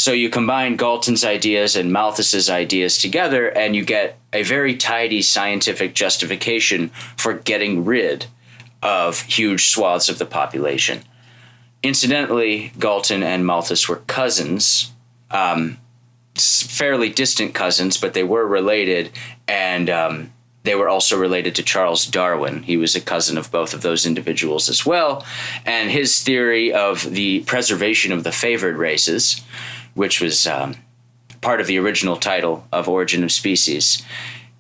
So you combine Galton's ideas and Malthus's ideas together, and you get a very tidy scientific justification for getting rid of huge swaths of the population. Incidentally, Galton and Malthus were cousins, fairly distant cousins, but they were related, and they were also related to Charles Darwin. He was a cousin of both of those individuals as well, and his theory of the preservation of the favored races, which was part of the original title of Origin of Species,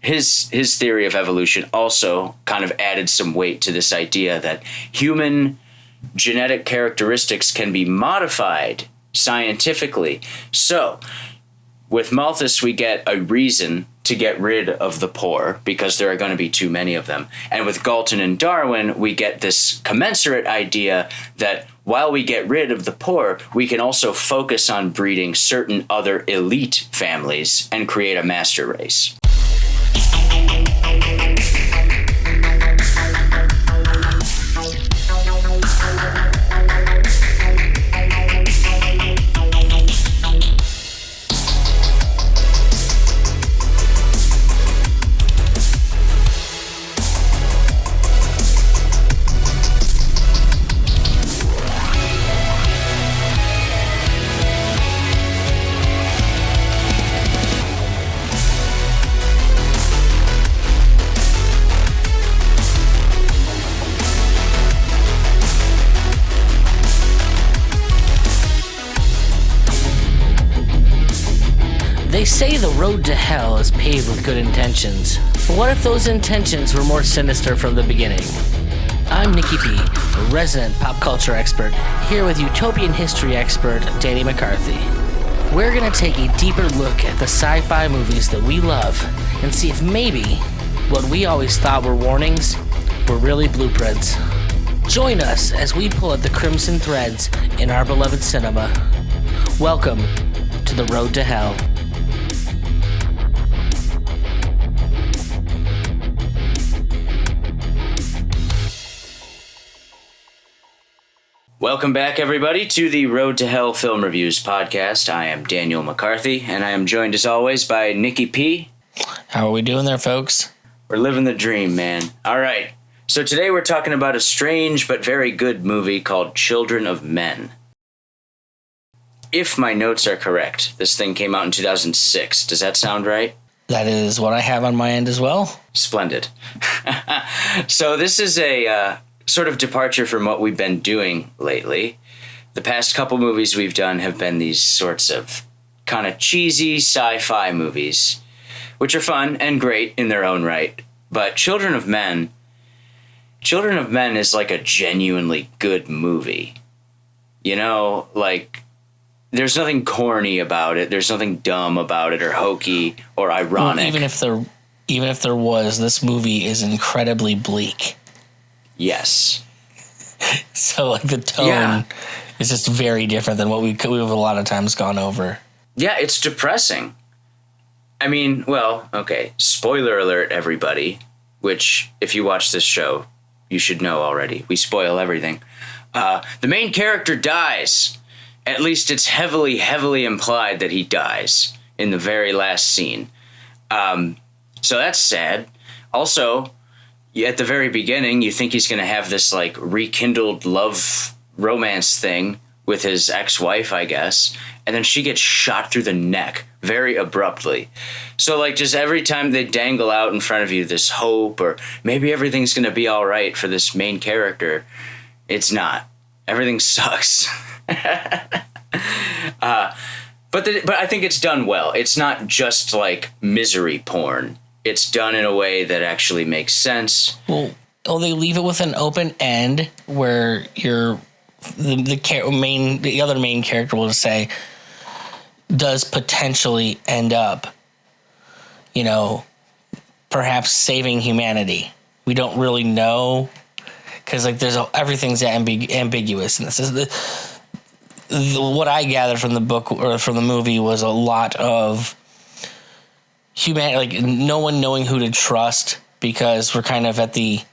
his theory of evolution also kind of added some weight to this idea that human genetic characteristics can be modified scientifically. So, with Malthus, we get a reason to get rid of the poor because there are going to be too many of them. And with Galton and Darwin, we get this commensurate idea that while we get rid of the poor, we can also focus on breeding certain other elite families and create a master race. They say the road to hell is paved with good intentions, but what if those intentions were more sinister from the beginning? I'm Nicky P, a resident pop culture expert, here with utopian history expert Danny McCarthy. We're going to take a deeper look at the sci-fi movies that we love and see if maybe what we always thought were warnings were really blueprints. Join us as we pull at the crimson threads in our beloved cinema. Welcome to the road to hell. Welcome back, everybody, to the Road to Hell Film Reviews podcast. I am Daniel McCarthy, and I am joined, as always, by Nicky P. How are we doing there, folks? We're living the dream, man. All right, so today we're talking about a strange but very good movie called Children of Men. If my notes are correct, this thing came out in 2006. Does that sound right? That is what I have on my end as well. Splendid. So this is a sort of departure from what we've been doing lately. The past couple movies we've done have been these sorts of kind of cheesy sci-fi movies, which are fun and great in their own right. But Children of Men is like a genuinely good movie. You know, like, there's nothing corny about it. There's nothing dumb about it or hokey or ironic. Well, even if there was, this movie is incredibly bleak. Yes. So, like, the tone is just very different than what we've a lot of times gone over. Yeah, it's depressing. I mean, well, okay, spoiler alert, everybody, which, if you watch this show, you should know already. We spoil everything. The main character dies. At least it's heavily, heavily implied that he dies in the very last scene. So that's sad. Also, at the very beginning, you think he's going to have this, like, rekindled love romance thing with his ex-wife, I guess, and then she gets shot through the neck very abruptly. So, like, just every time they dangle out in front of you this hope or maybe everything's going to be all right for this main character, it's not. Everything sucks. But I think it's done well. It's not just, like, misery porn. It's done in a way that actually makes sense. Well, they leave it with an open end where the other main character will say does potentially end up, you know, perhaps saving humanity. We don't really know because, like, everything's ambiguous, and this is what I gathered from the book or from the movie was a lot of like no one knowing who to trust because we're kind of at the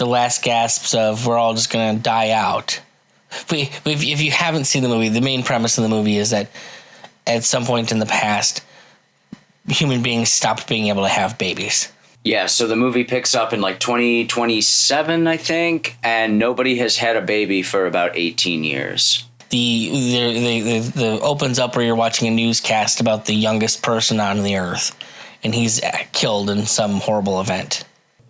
last gasps of we're all just going to die out. If you haven't seen the movie, the main premise of the movie is that at some point in the past, human beings stopped being able to have babies. Yeah, so the movie picks up in like 2027, I think, and nobody has had a baby for about 18 years. The opens up where you're watching a newscast about the youngest person on the earth, and he's killed in some horrible event.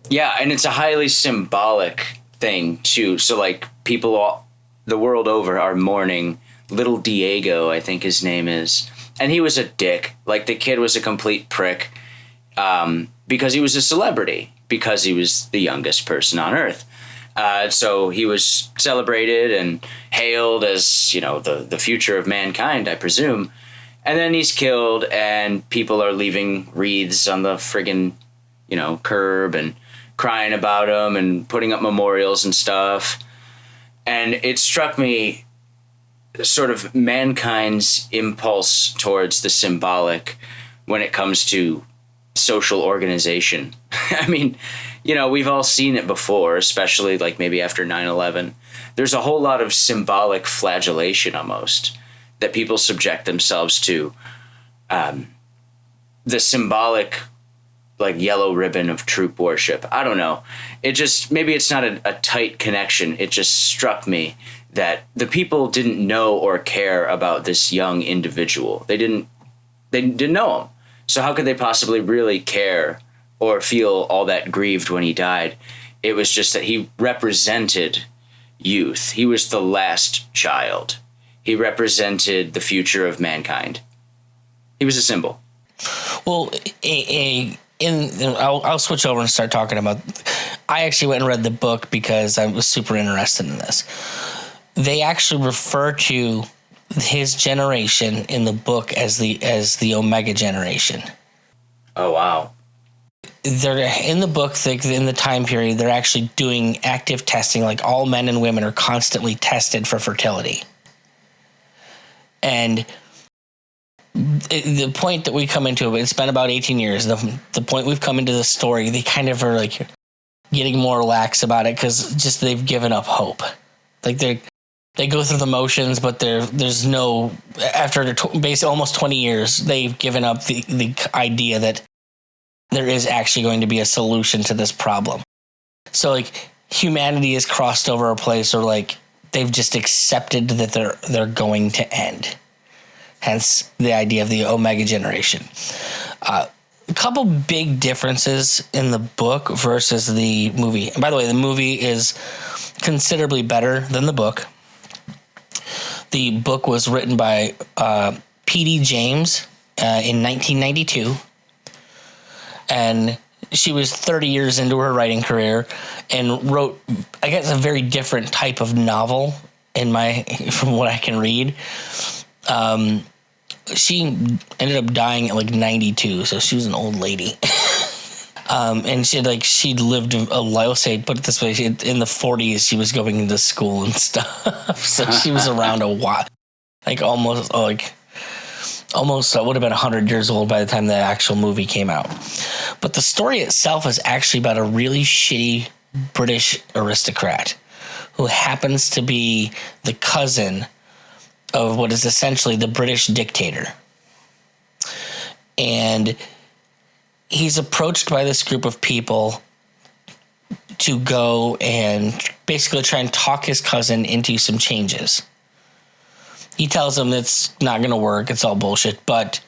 Yeah, and it's a highly symbolic thing, too. So, like, people all, the world over are mourning little Diego, I think his name is. And he was a dick. Like, the kid was a complete prick because he was a celebrity, because he was the youngest person on Earth. So he was celebrated and hailed as, you know, the future of mankind, I presume. And then he's killed, and people are leaving wreaths on the friggin', you know, curb and crying about him and putting up memorials and stuff. And it struck me sort of mankind's impulse towards the symbolic when it comes to social organization. I mean, you know, we've all seen it before, especially like maybe after 9/11. There's a whole lot of symbolic flagellation almost that people subject themselves to. The symbolic, like, yellow ribbon of troop worship. I don't know. It just, maybe it's not a tight connection. It just struck me that the people didn't know or care about this young individual. They didn't know him. So how could they possibly really care or feel all that grieved when he died? It was just that he represented youth. He was the last child. He represented the future of mankind. He was a symbol. Well, I'll switch over and start talking about. I actually went and read the book because I was super interested in this. They actually refer to his generation in the book as the Omega generation. Oh, wow. They're in the book, in the time period, they're actually doing active testing. Like, all men and women are constantly tested for fertility. And the point that we come into, it's been about 18 years. The point we've come into the story, they kind of are like getting more lax about it because just they've given up hope. Like, they go through the motions, but there's no, after basically almost 20 years, they've given up the idea that there is actually going to be a solution to this problem. So, like, humanity has crossed over a place where, like, they've just accepted that they're going to end. Hence the idea of the Omega generation. A couple big differences in the book versus the movie. And by the way, the movie is considerably better than the book. The book was written by P.D. James in 1992. And she was 30 years into her writing career and wrote, I guess, a very different type of novel from what I can read. She ended up dying at like 92, so she was an old lady. And she'd lived a life. I'll say, put it this way: in the 40s, she was going into school and stuff. So she was around a while, almost would have been 100 years old by the time the actual movie came out. But the story itself is actually about a really shitty British aristocrat who happens to be the cousin of what is essentially the British dictator. And he's approached by this group of people to go and basically try and talk his cousin into some changes. He tells him it's not going to work, it's all bullshit, but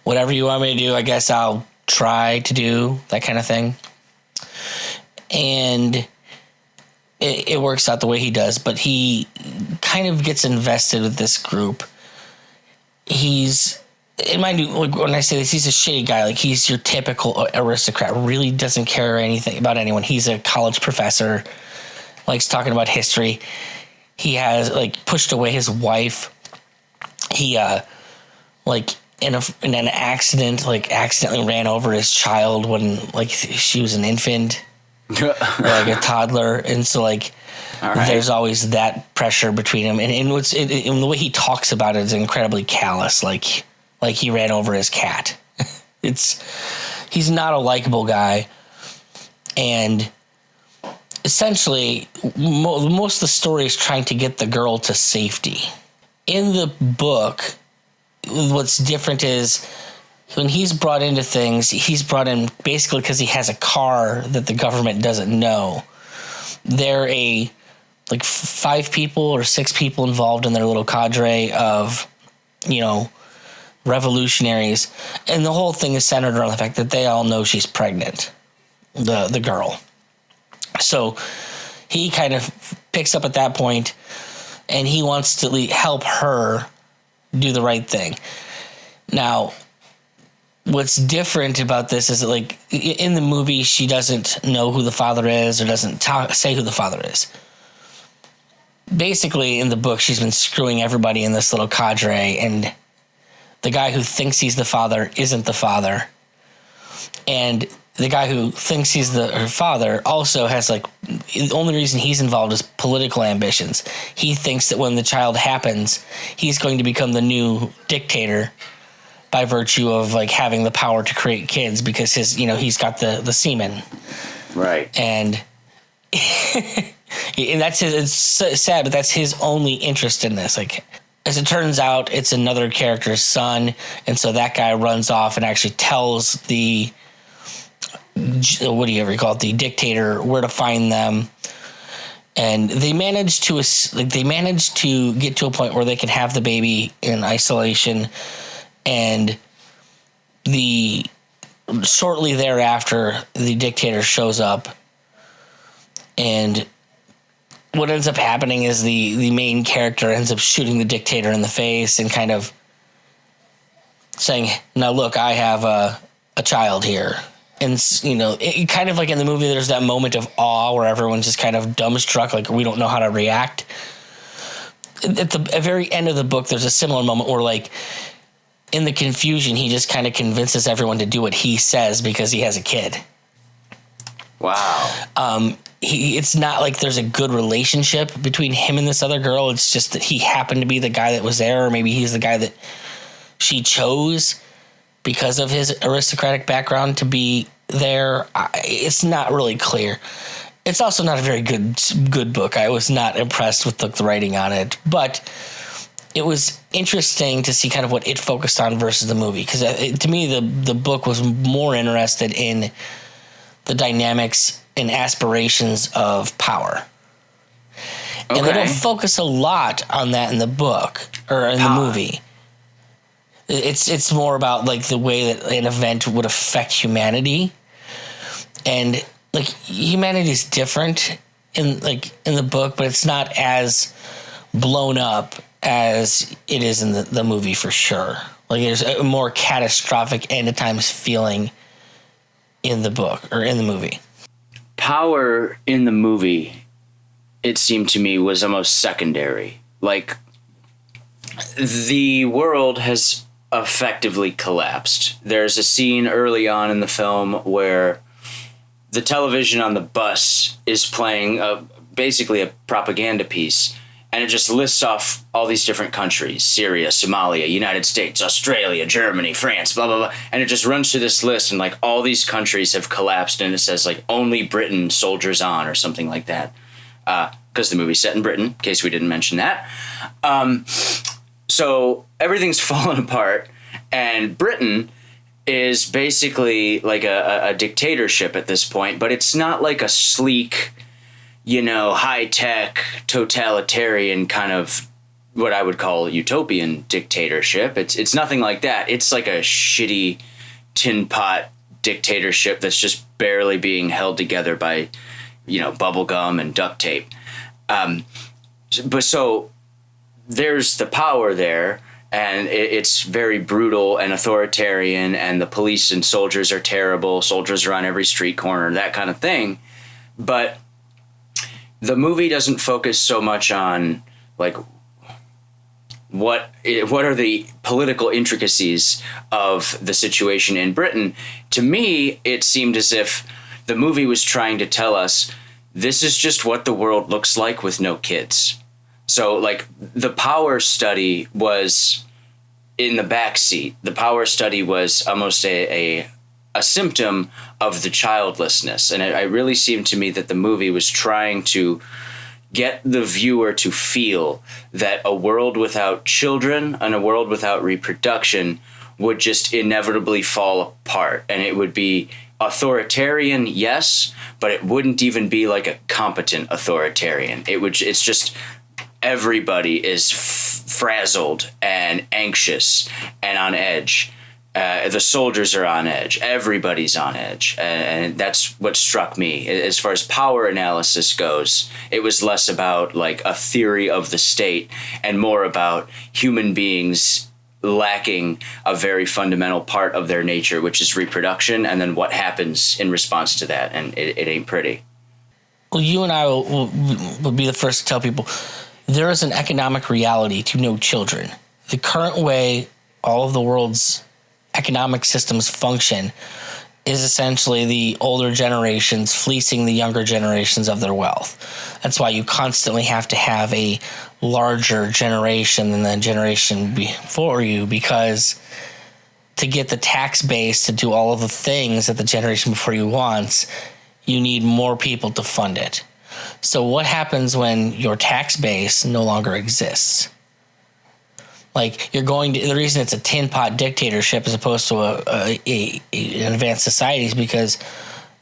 whatever you want me to do, I guess I'll try to do, that kind of thing. And it works out the way he does, but he kind of gets invested with this group. In mind you, when I say this, he's a shitty guy. Like, he's your typical aristocrat, really doesn't care anything about anyone. He's a college professor, likes talking about history. He has, pushed away his wife. He, in an accident, accidentally ran over his child when, she was an infant. Like a toddler, and so there's always that pressure between him, and the way he talks about it is incredibly callous, like he ran over his cat. He's not a likable guy, and essentially most of the story is trying to get the girl to safety. In the book, what's different is when he's brought into things, he's brought in basically because he has a car that the government doesn't know. They're like 5 people or 6 people involved in their little cadre of, revolutionaries. And the whole thing is centered around the fact that they all know she's pregnant, the girl. So he kind of picks up at that point, and he wants to help her do the right thing. Now, what's different about this is that, like, in the movie, she doesn't know who the father is or doesn't say who the father is. Basically, in the book, she's been screwing everybody in this little cadre, and the guy who thinks he's the father isn't the father. And the guy who thinks he's her father also has, like, the only reason he's involved is political ambitions. He thinks that when the child happens, he's going to become the new dictator by virtue of, like, having the power to create kids because he's got the semen. Right. And that's it's sad, but that's his only interest in this. Like, as it turns out, it's another character's son, and so that guy runs off and actually tells the the dictator where to find them, and they manage to get to a point where they can have the baby in isolation, and shortly thereafter the dictator shows up, and what ends up happening is the main character ends up shooting the dictator in the face and kind of saying, "Now look, I have a child here." And, it kind of like in the movie, there's that moment of awe where everyone's just kind of dumbstruck, like we don't know how to react. At the very end of the book, there's a similar moment where, like, in the confusion, he just kind of convinces everyone to do what he says because he has a kid. Wow. It's not like there's a good relationship between him and this other girl. It's just that he happened to be the guy that was there, or maybe he's the guy that she chose because of his aristocratic background to be there. It's not really clear. It's also not a very good book. I was not impressed with the writing on it, but it was interesting to see kind of what it focused on versus the movie. Because to me, the book was more interested in the dynamics and aspirations of power. Okay. And they don't focus a lot on that in the book or in the movie. It's more about, like, the way that an event would affect humanity, and, like, humanity is different in the book, but it's not as blown up as it is in the movie for sure. Like, there's a more catastrophic end of times feeling in the book or in the movie. Power in the movie, it seemed to me, was almost secondary. Like, the world has effectively collapsed. There's a scene early on in the film where the television on the bus is playing basically a propaganda piece, and it just lists off all these different countries: Syria, Somalia, United States, Australia, Germany, France, blah, blah, blah. And it just runs through this list, and, like, all these countries have collapsed, and it says, like, only Britain, soldiers on, or something like that. Because the movie's set in Britain, in case we didn't mention that. So everything's fallen apart, and Britain is basically like a dictatorship at this point, but it's not like a sleek, high-tech, totalitarian kind of what I would call utopian dictatorship. It's nothing like that. It's like a shitty tin pot dictatorship that's just barely being held together by, bubble gum and duct tape. But so there's the power there, and it's very brutal and authoritarian, and the police and soldiers are terrible. Soldiers are on every street corner, that kind of thing. But the movie doesn't focus so much on, like, what are the political intricacies of the situation in Britain. To me, it seemed as if the movie was trying to tell us this is just what the world looks like with no kids. So, like, the power study was in the back seat. The power study was almost a symptom of the childlessness. And it really seemed to me that the movie was trying to get the viewer to feel that a world without children and a world without reproduction would just inevitably fall apart. And it would be authoritarian, yes, but it wouldn't even be like a competent authoritarian. It's just everybody is frazzled and anxious and on edge. The soldiers are on edge. Everybody's on edge. And that's what struck me. As far as power analysis goes, it was less about like a theory of the state and more about human beings lacking a very fundamental part of their nature, which is reproduction, and then what happens in response to that. And it ain't pretty. Well, you and I will be the first to tell people there is an economic reality to no children. The current way all of the world's economic systems function is essentially the older generations fleecing the younger generations of their wealth. That's why you constantly have to have a larger generation than the generation before you, because to get the tax base to do all of the things that the generation before you wants, you need more people to fund it. So what happens when your tax base no longer exists? Like, the reason it's a tin pot dictatorship as opposed to an advanced society is because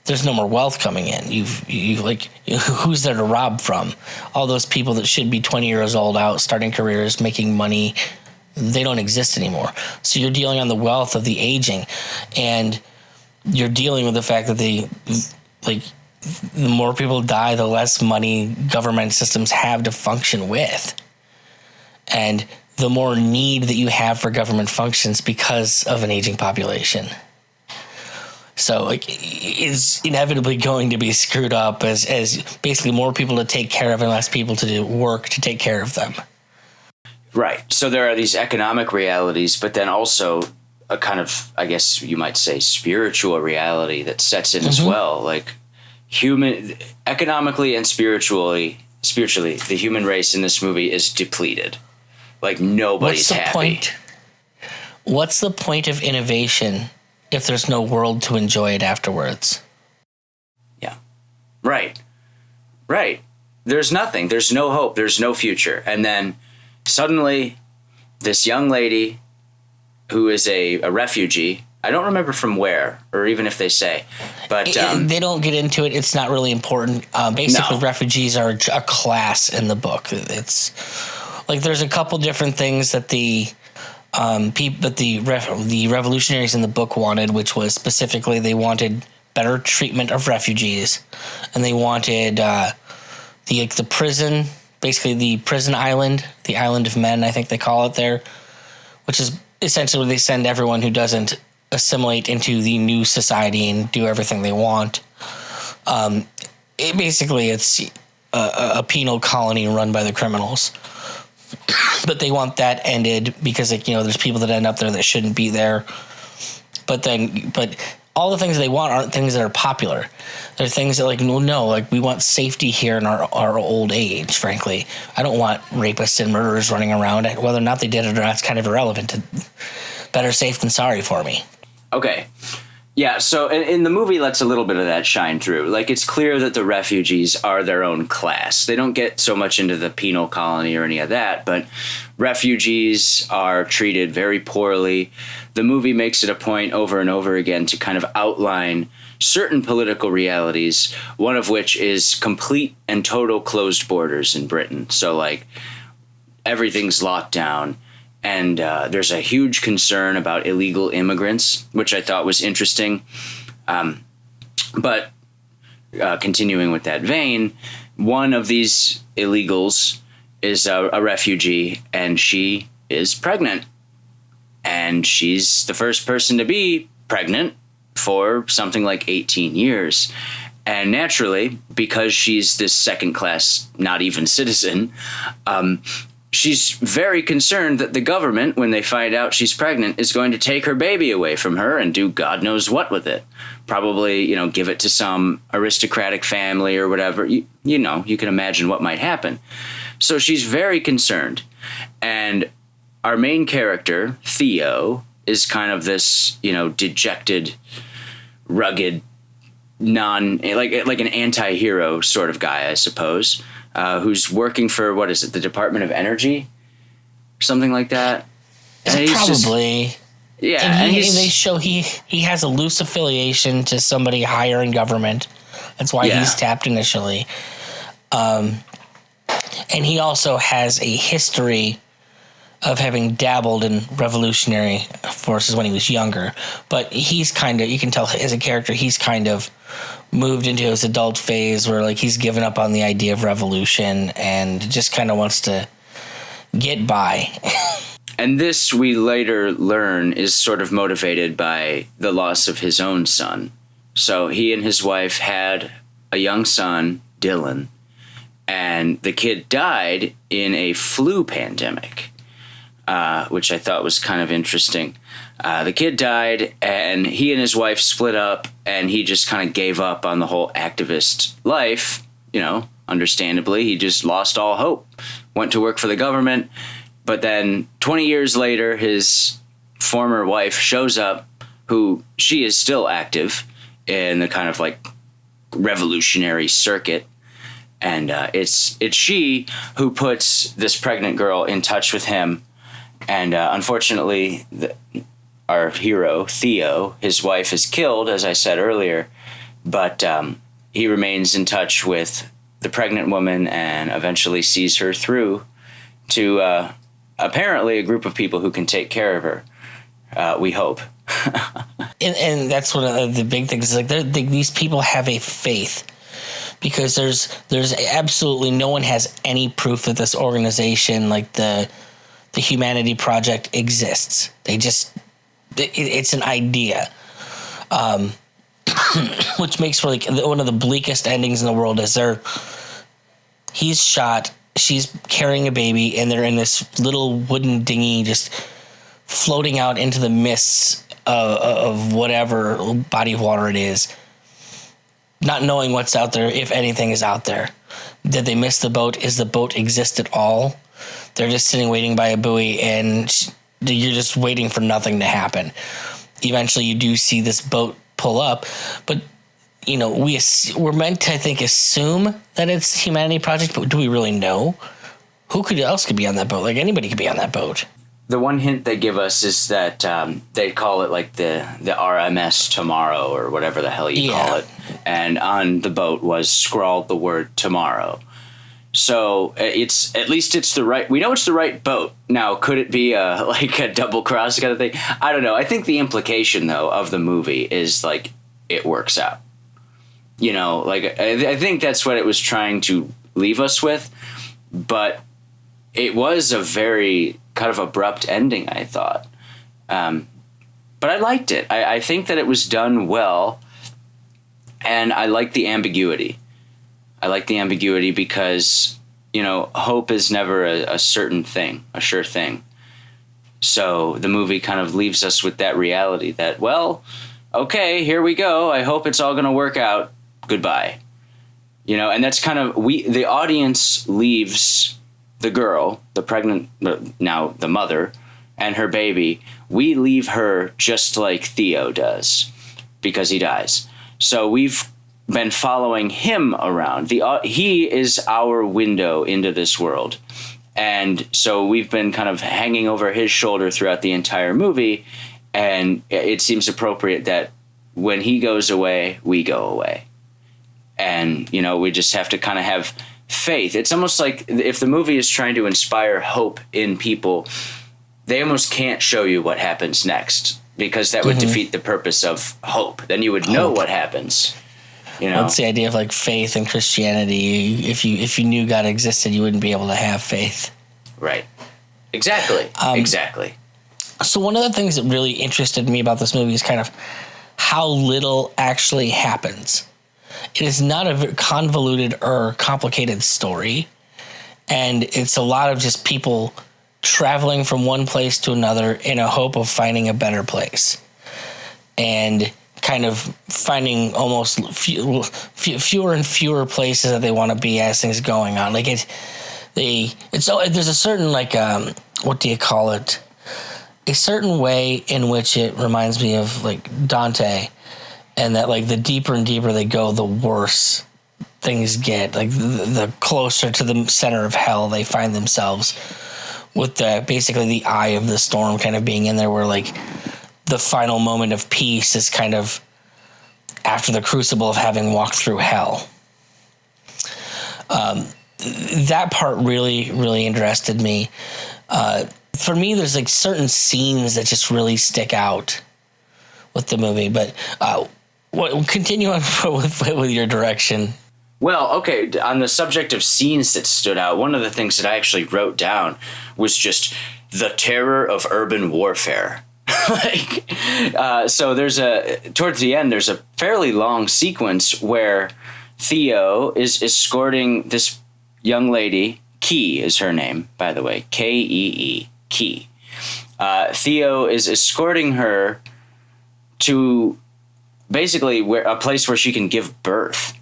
there's no more wealth coming in. Who's there to rob from? All those people that should be 20 years old out, starting careers, making money, they don't exist anymore. So you're dealing on the wealth of the aging, and you're dealing with the fact that the more people die, the less money government systems have to function with. And the more need that you have for government functions because of an aging population. So it's inevitably going to be screwed up as basically more people to take care of and less people to do work to take care of them. Right. So there are these economic realities, but then also a kind of, I guess you might say, spiritual reality that sets in as well. Like economically and spiritually, the human race in this movie is depleted. Like, nobody's happy. What's the point of innovation if there's no world to enjoy it afterwards? Yeah. Right. There's nothing. There's no hope. There's no future. And then suddenly this young lady who is a refugee, I don't remember from where, or even if they say, but they don't get into it. It's not really important. Basically, refugees are a class in the book. It's like there's a couple different things that the revolutionaries in the book wanted, which was specifically they wanted better treatment of refugees, and they wanted the prison, basically the prison island, the island of men, I think they call it there, which is essentially where they send everyone who doesn't assimilate into the new society and do everything they want. It's a penal colony run by the criminals. But they want that ended because, there's people that end up there that shouldn't be there. But all the things they want aren't things that are popular. They're things that we want safety here in our old age, frankly. I don't want rapists and murderers running around. Whether or not they did it or not, it's kind of irrelevant. Better safe than sorry for me. Okay. Yeah, so in the movie lets a little bit of that shine through. Like, it's clear that the refugees are their own class. They don't get so much into the penal colony or any of that, but refugees are treated very poorly. The movie makes it a point over and over again to kind of outline certain political realities, one of which is complete and total closed borders in Britain. So, everything's locked down. And there's a huge concern about illegal immigrants, which I thought was interesting. But continuing with that vein, one of these illegals is a refugee, and she is pregnant. And she's the first person to be pregnant for something like 18 years. And naturally, because she's this second-class, not even citizen, she's very concerned that the government, when they find out she's pregnant, is going to take her baby away from her and do God knows what with it. Probably, give it to some aristocratic family or whatever. You can imagine what might happen. So she's very concerned. And our main character, Theo, is kind of this, dejected, rugged, like an anti-hero sort of guy, I suppose. who's working for, what is it, the Department of Energy? Something like that. And probably. And they show he has a loose affiliation to somebody higher in government. That's why he's tapped initially. And he also has a history of having dabbled in revolutionary forces when he was younger. But he's kind of, you can tell as a character, he's kind of moved into his adult phase where like he's given up on the idea of revolution and just kind of wants to get by. And this, we later learn, is sort of motivated by the loss of his own son. So he and his wife had a young son, Dylan, and the kid died in a flu pandemic, which I thought was kind of interesting. The kid died, and he and his wife split up, and he just kind of gave up on the whole activist life. You know, understandably, he just lost all hope, went to work for the government. But then 20 years later, his former wife shows up, who she is still active in the kind of like revolutionary circuit. And it's she who puts this pregnant girl in touch with him. And unfortunately, our hero, Theo, his wife is killed, as I said earlier. But he remains in touch with the pregnant woman and eventually sees her through to apparently a group of people who can take care of her. We hope. and that's one of the big things. Like these people have a faith, because there's absolutely no one has any proof that this organization, like the Humanity Project, exists. They just it's an idea, which makes for like one of the bleakest endings in the world. Is he's shot. She's carrying a baby, and they're in this little wooden dinghy just floating out into the mists of whatever body of water it is, not knowing what's out there, if anything is out there. Did they miss the boat? Is the boat exist at all? They're just sitting waiting by a buoy, and you're just waiting for nothing to happen. Eventually, you do see this boat pull up, but you know, we're meant to, I think, assume that it's Humanity Project, but do we really know? Who else could be on that boat? Like, anybody could be on that boat. The one hint they give us is that they call it like the RMS Tomorrow, or whatever the hell you call it. And on the boat was scrawled the word tomorrow. So it's the right, we know it's the right boat. Now, could it be like a double cross kind of thing? I don't know. I think the implication, though, of the movie is like it works out. You know, like I think that's what it was trying to leave us with, but it was a very kind of abrupt ending, I thought. But I liked it. I think that it was done well, and I like the ambiguity. I like the ambiguity because, you know, hope is never a certain thing, a sure thing. So the movie kind of leaves us with that reality that, well, okay, here we go. I hope it's all going to work out. Goodbye. You know, and that's kind of, the audience leaves the girl, the pregnant, now the mother, and her baby. We leave her just like Theo does, because he dies. So we've been following him around. He is our window into this world. And so we've been kind of hanging over his shoulder throughout the entire movie. And it seems appropriate that when he goes away, we go away. And, you know, we just have to kind of have faith. It's almost like if the movie is trying to inspire hope in people, they almost can't show you what happens next, because that would defeat the purpose of hope. Then you would know what happens. You know, that's the idea of like faith in Christianity. If you knew God existed, you wouldn't be able to have faith. Right. Exactly. Exactly. So one of the things that really interested me about this movie is kind of how little actually happens. It is not a very convoluted or complicated story, and it's a lot of just people traveling from one place to another in a hope of finding a better place, and kind of finding almost fewer and fewer places that they want to be as things going on. Like there's a certain like what do you call it? A certain way in which it reminds me of like Dante. And that, like, the deeper and deeper they go, the worse things get, like the closer to the center of hell they find themselves, with basically the eye of the storm kind of being in there, where like the final moment of peace is kind of after the crucible of having walked through hell. That part really, really interested me. For me, there's like certain scenes that just really stick out with the movie, but continue on with your direction. Well, okay, on the subject of scenes that stood out, one of the things that I actually wrote down was just the terror of urban warfare. So towards the end, there's a fairly long sequence where Theo is escorting this young lady. Key is her name, by the way, Kee, Key. Theo is escorting her to basically a place where she can give birth.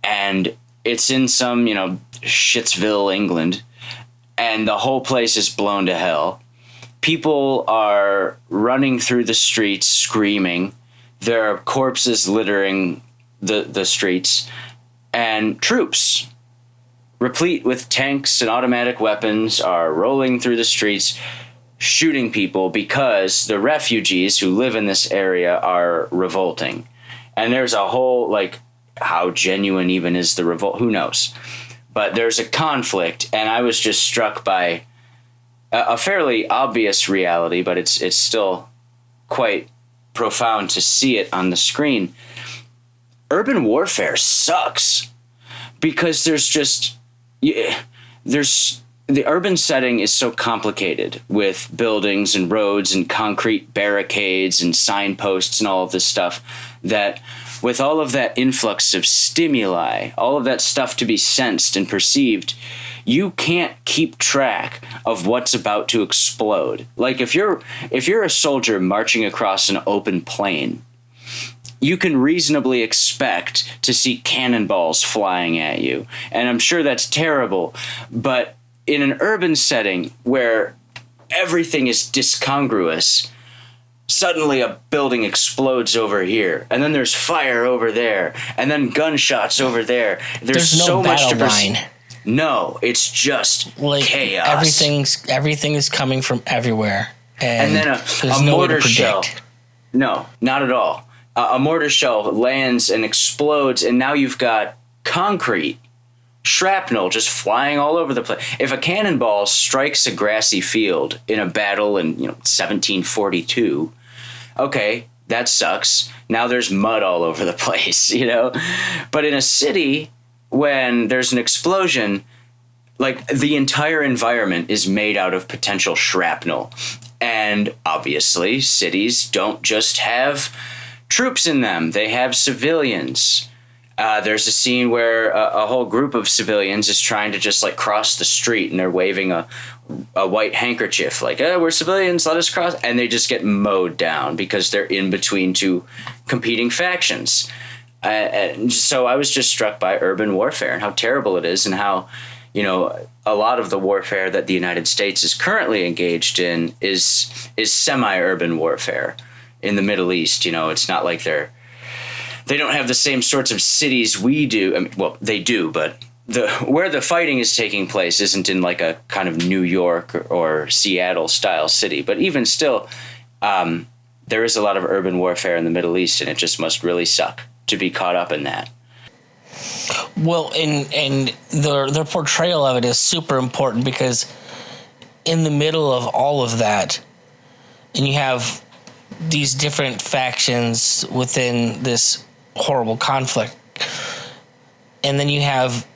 And it's in some, Shitsville, England, and the whole place is blown to hell. People are running through the streets screaming. There are corpses littering the streets, and troops, replete with tanks and automatic weapons, are rolling through the streets, shooting people because the refugees who live in this area are revolting. And there's a whole, how genuine even is the revolt? Who knows? But there's a conflict, and I was just struck by a fairly obvious reality, but it's still quite profound to see it on the screen. Urban warfare sucks because the urban setting is so complicated with buildings and roads and concrete barricades and signposts and all of this stuff, that with all of that influx of stimuli, all of that stuff to be sensed and perceived, you can't keep track of what's about to explode. Like if you're a soldier marching across an open plain, you can reasonably expect to see cannonballs flying at you. And I'm sure that's terrible, but in an urban setting where everything is discongruous, suddenly a building explodes over here, and then there's fire over there, and then gunshots over there. There's no so much to line. No, it's just chaos. Everything is coming from everywhere, and then a mortar shell. No, not at all. A mortar shell lands and explodes, and now you've got concrete, shrapnel just flying all over the place. If a cannonball strikes a grassy field in a battle in 1742, okay, that sucks. Now there's mud all over the place, But in a city, when there's an explosion, the entire environment is made out of potential shrapnel. And obviously, cities don't just have troops in them. They have civilians. There's a scene where a whole group of civilians is trying to just cross the street, and they're waving a white handkerchief we're civilians, let us cross, and they just get mowed down because they're in between two competing factions. And so I was just struck by urban warfare and how terrible it is, and how a lot of the warfare that the United States is currently engaged in is semi-urban warfare in the Middle East. It's not like they don't have the same sorts of cities we do. I mean, well, they do, but where the fighting is taking place isn't in a kind of New York or Seattle style city. But even still, there is a lot of urban warfare in the Middle East, and it just must really suck to be caught up in that. Well, and their portrayal of it is super important, because in the middle of all of that, and you have these different factions within this horrible conflict, and then you have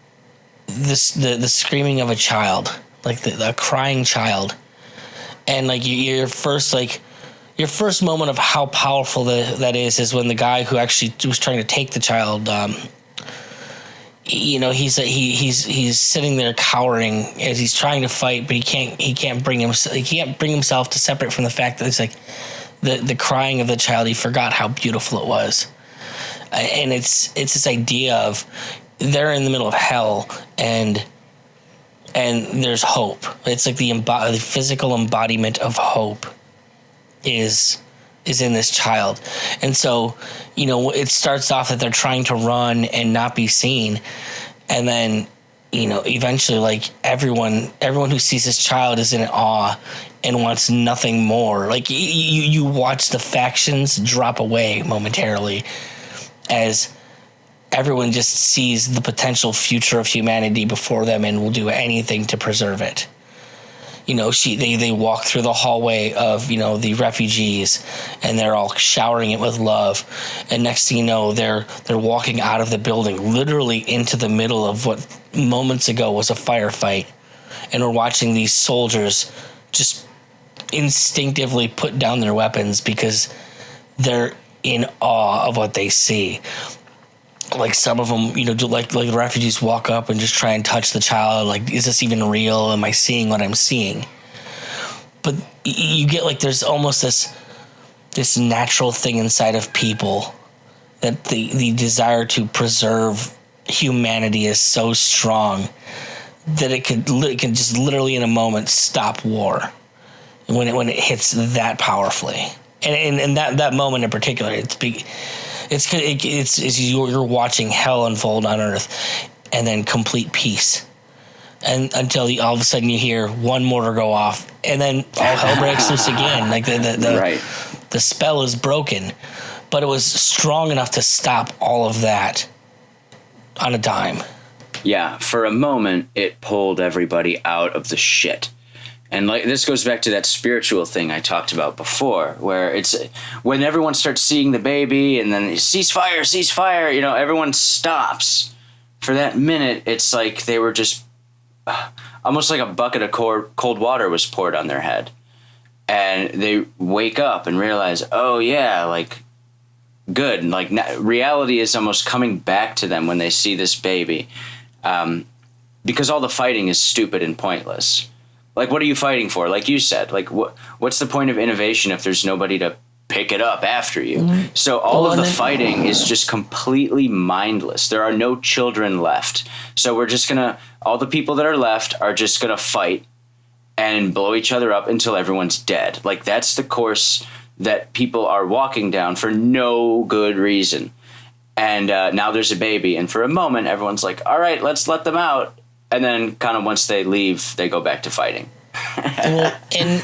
the screaming of a child, a crying child, and your first moment of how powerful that is when the guy who actually was trying to take the child, he's sitting there cowering as he's trying to fight, but he can't bring himself to separate from the fact that it's the crying of the child. He forgot how beautiful it was. And it's this idea of they're in the middle of hell, and there's hope. It's the physical embodiment of hope is is in this child. And so, it starts off that they're trying to run and not be seen. And then, eventually, like, everyone who sees this child is in awe and wants nothing more. Like, you watch the factions drop away momentarily as everyone just sees the potential future of humanity before them and will do anything to preserve it. They walk through the hallway of, the refugees, and they're all showering it with love. And next thing you know, they're walking out of the building, literally into the middle of what moments ago was a firefight. And we're watching these soldiers just instinctively put down their weapons because they're in awe of what they see. Like, some of them, like the refugees walk up and just try and touch the child. Like, is this even real? Am I seeing what I'm seeing? But you get, like, there's almost this natural thing inside of people that the desire to preserve humanity is so strong that it can just literally in a moment stop war when it hits that powerfully. And that moment in particular, you're watching hell unfold on Earth, and then complete peace, and until all of a sudden you hear one mortar go off, and then all hell breaks loose again. Like the spell is broken, but it was strong enough to stop all of that on a dime. Yeah, for a moment, it pulled everybody out of the shit. And like this goes back to that spiritual thing I talked about before, where it's when everyone starts seeing the baby and then ceasefire, everyone stops. For that minute, it's like they were just almost like a bucket of cold water was poured on their head. And they wake up and realize, oh yeah, like good. Like reality is almost coming back to them when they see this baby. Because all the fighting is stupid and pointless. Like, what are you fighting for? Like you said, like, what's the point of innovation if there's nobody to pick it up after you? Mm-hmm. So all of the fighting is just completely mindless. There are no children left. So all the people that are left are just going to fight and blow each other up until everyone's dead. Like, that's the course that people are walking down for no good reason. And now there's a baby. And for a moment, everyone's like, all right, let's let them out. And then kind of once they leave, they go back to fighting. Well, in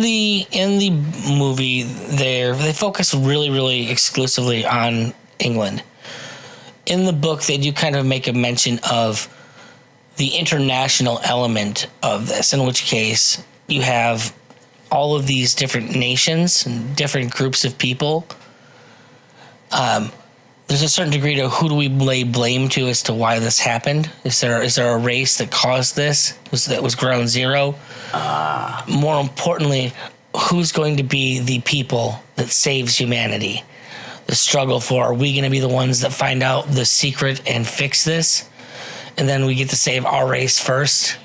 the movie, they focus really, really exclusively on England. In the book, they do kind of make a mention of the international element of this, in which case you have all of these different nations and different groups of people. There's a certain degree to who do we lay blame to as to why this happened? Is there a race that caused this? That was ground zero? More importantly, who's going to be the people that saves humanity? The struggle for, are we going to be the ones that find out the secret and fix this? And then we get to save our race first?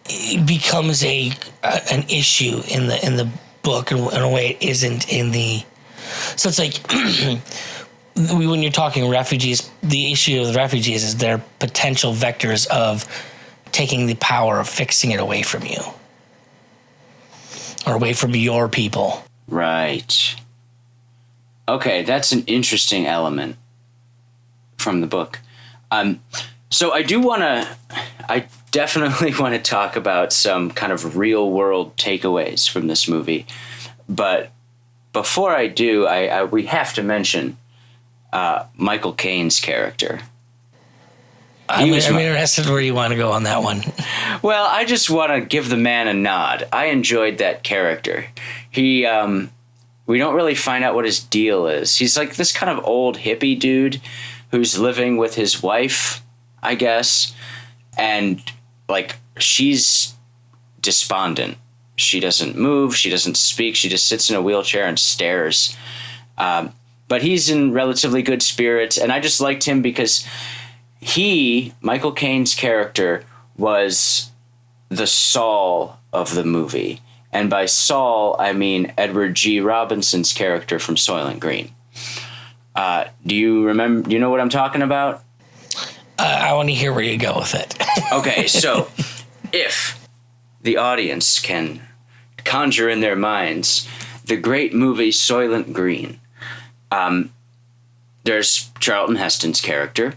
It becomes an issue in the book in a way it isn't in the... So it's like... when you're talking refugees, the issue of the refugees is they're potential vectors of taking the power of fixing it away from you or away from your people. Right. Okay, that's an interesting element from the book. So I definitely want to talk about some kind of real world takeaways from this movie. But before I do, we have to mention Michael Caine's character. I'm interested where you want to go on that one. Well, I just want to give the man a nod. I enjoyed that character. We don't really find out what his deal is. He's like this kind of old hippie dude who's living with his wife, I guess. And like, she's despondent. She doesn't move. She doesn't speak. She just sits in a wheelchair and stares. But he's in relatively good spirits, and I just liked him because Michael Caine's character, was the Saul of the movie. And by Saul, I mean Edward G. Robinson's character from Soylent Green. Do you know what I'm talking about? I want to hear where you go with it. Okay, so if the audience can conjure in their minds the great movie Soylent Green. There's Charlton Heston's character,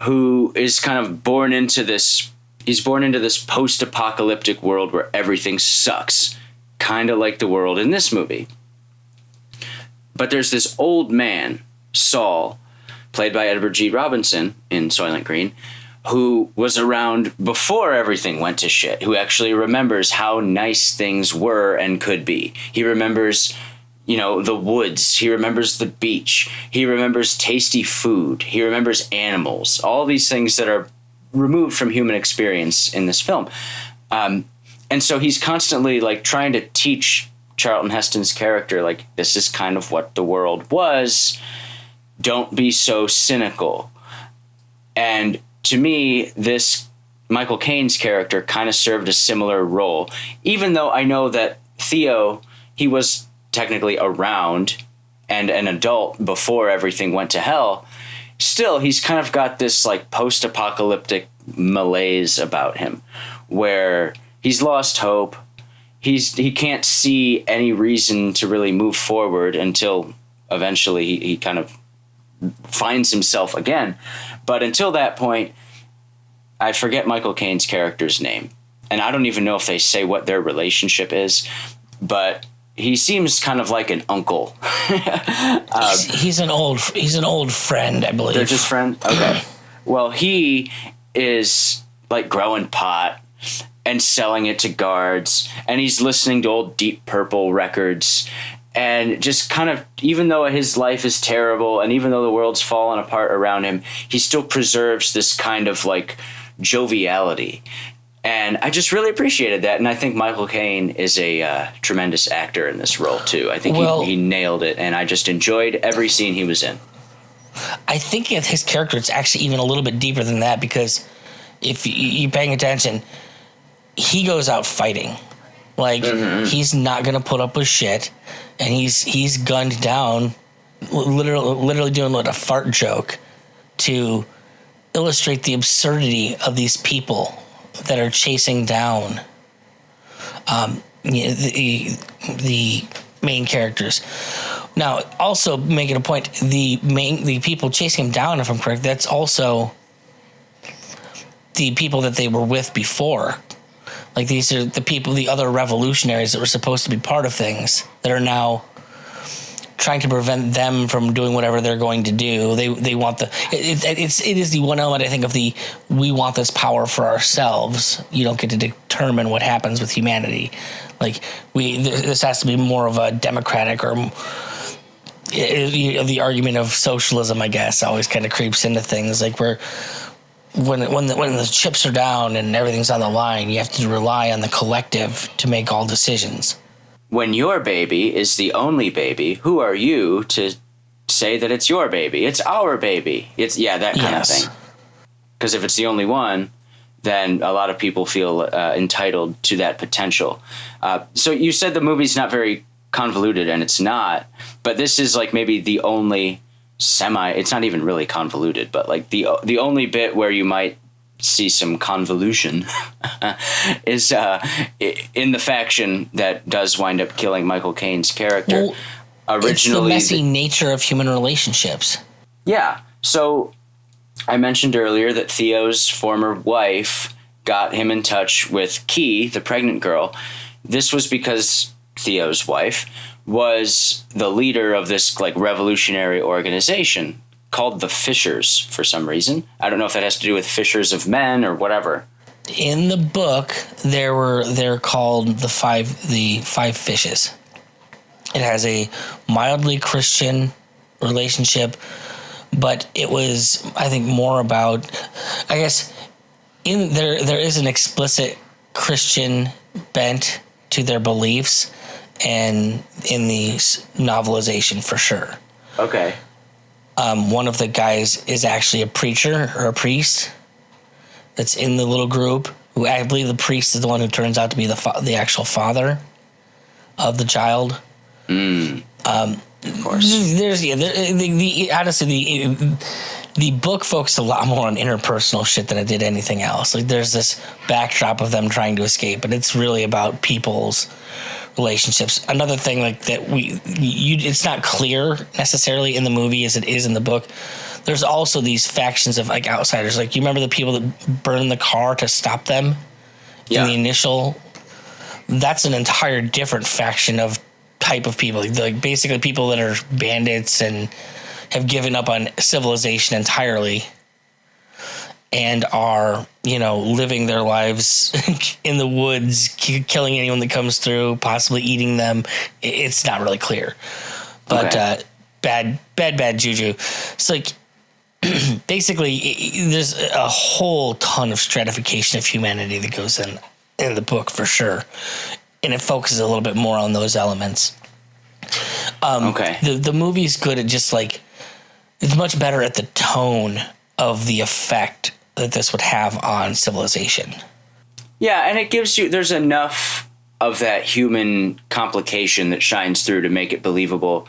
who is kind of born into this. He's born into this post-apocalyptic world where everything sucks, kind of like the world in this movie. But there's this old man, Saul, played by Edward G. Robinson in Soylent Green, who was around before everything went to shit, who actually remembers how nice things were and could be. He remembers, the woods. He remembers the beach. He remembers tasty food. He remembers animals. All these things that are removed from human experience in this film. And so he's constantly trying to teach Charlton Heston's character, this is kind of what the world was. Don't be so cynical. And to me, this Michael Caine's character kind of served a similar role, even though I know that Theo, he was technically around and an adult before everything went to hell. Still, he's kind of got this post-apocalyptic malaise about him, where he's lost hope. He can't see any reason to really move forward until eventually he kind of finds himself again. But until that point, I forget Michael Caine's character's name, and I don't even know if they say what their relationship is, but he seems kind of like an uncle. He's an old friend, I believe. They're just friends? Okay. Well, he is growing pot and selling it to guards, and he's listening to old Deep Purple records, and just kind of, even though his life is terrible and even though the world's fallen apart around him, he still preserves this kind of joviality. And I just really appreciated that. And I think Michael Caine is a tremendous actor in this role too. I think he nailed it, and I just enjoyed every scene he was in. I think his character is actually even a little bit deeper than that, because if you're paying attention, he goes out fighting. He's not going to put up with shit, and he's gunned down, literally doing a fart joke to illustrate the absurdity of these people that are chasing down the main characters. Now, also making a point, the people chasing him down, if I'm correct, that's also the people that they were with before. These are the other revolutionaries that were supposed to be part of things that are now trying to prevent them from doing whatever they're going to do. They want it is the one element, I think, of we want this power for ourselves. You don't get to determine what happens with humanity. This has to be more of a democratic, or the argument of socialism, I guess, always kind of creeps into things where when the chips are down and everything's on the line, you have to rely on the collective to make all decisions. When your baby is the only baby, who are you to say that it's your baby? It's our baby. It's that kind of thing. Because if it's the only one, then a lot of people feel entitled to that potential. So you said the movie's not very convoluted, and it's not. But this is maybe the only it's not even really convoluted, but the only bit where you might see some convolution is in the faction that does wind up killing Michael Caine's character. Well, originally, it's the messy nature of human relationships. Yeah. So I mentioned earlier that Theo's former wife got him in touch with Key, the pregnant girl. This was because Theo's wife was the leader of this revolutionary organization called the Fishers for some reason. I don't know if that has to do with Fishers of Men or whatever. In the book, they're called the five fishes. It has a mildly Christian relationship, but it was, I think, more about, I guess, there is an explicit Christian bent to their beliefs, and in the novelization for sure. Okay. One of the guys is actually a preacher or a priest that's in the little group. Who I believe the priest is the one who turns out to be the actual father of the child. Of course. Honestly, the book focused a lot more on interpersonal shit than it did anything else. There's this backdrop of them trying to escape, but it's really about people's relationships. Another thing like that it's not clear necessarily in the movie as it is in the book. There's also these factions of like outsiders. Like you remember the people that burned the car to stop them in the initial. That's an entire different faction of type of people. Like basically people that are bandits and have given up on civilization entirely and are, living their lives in the woods, killing anyone that comes through, possibly eating them. It's not really clear, but bad juju. It's like basically there's a whole ton of stratification of humanity that goes in the book for sure, and it focuses a little bit more on those elements. The movie's good at just like it's much better at the tone of the effect that this would have on civilization. Yeah, and it gives you, there's enough of that human complication that shines through to make it believable.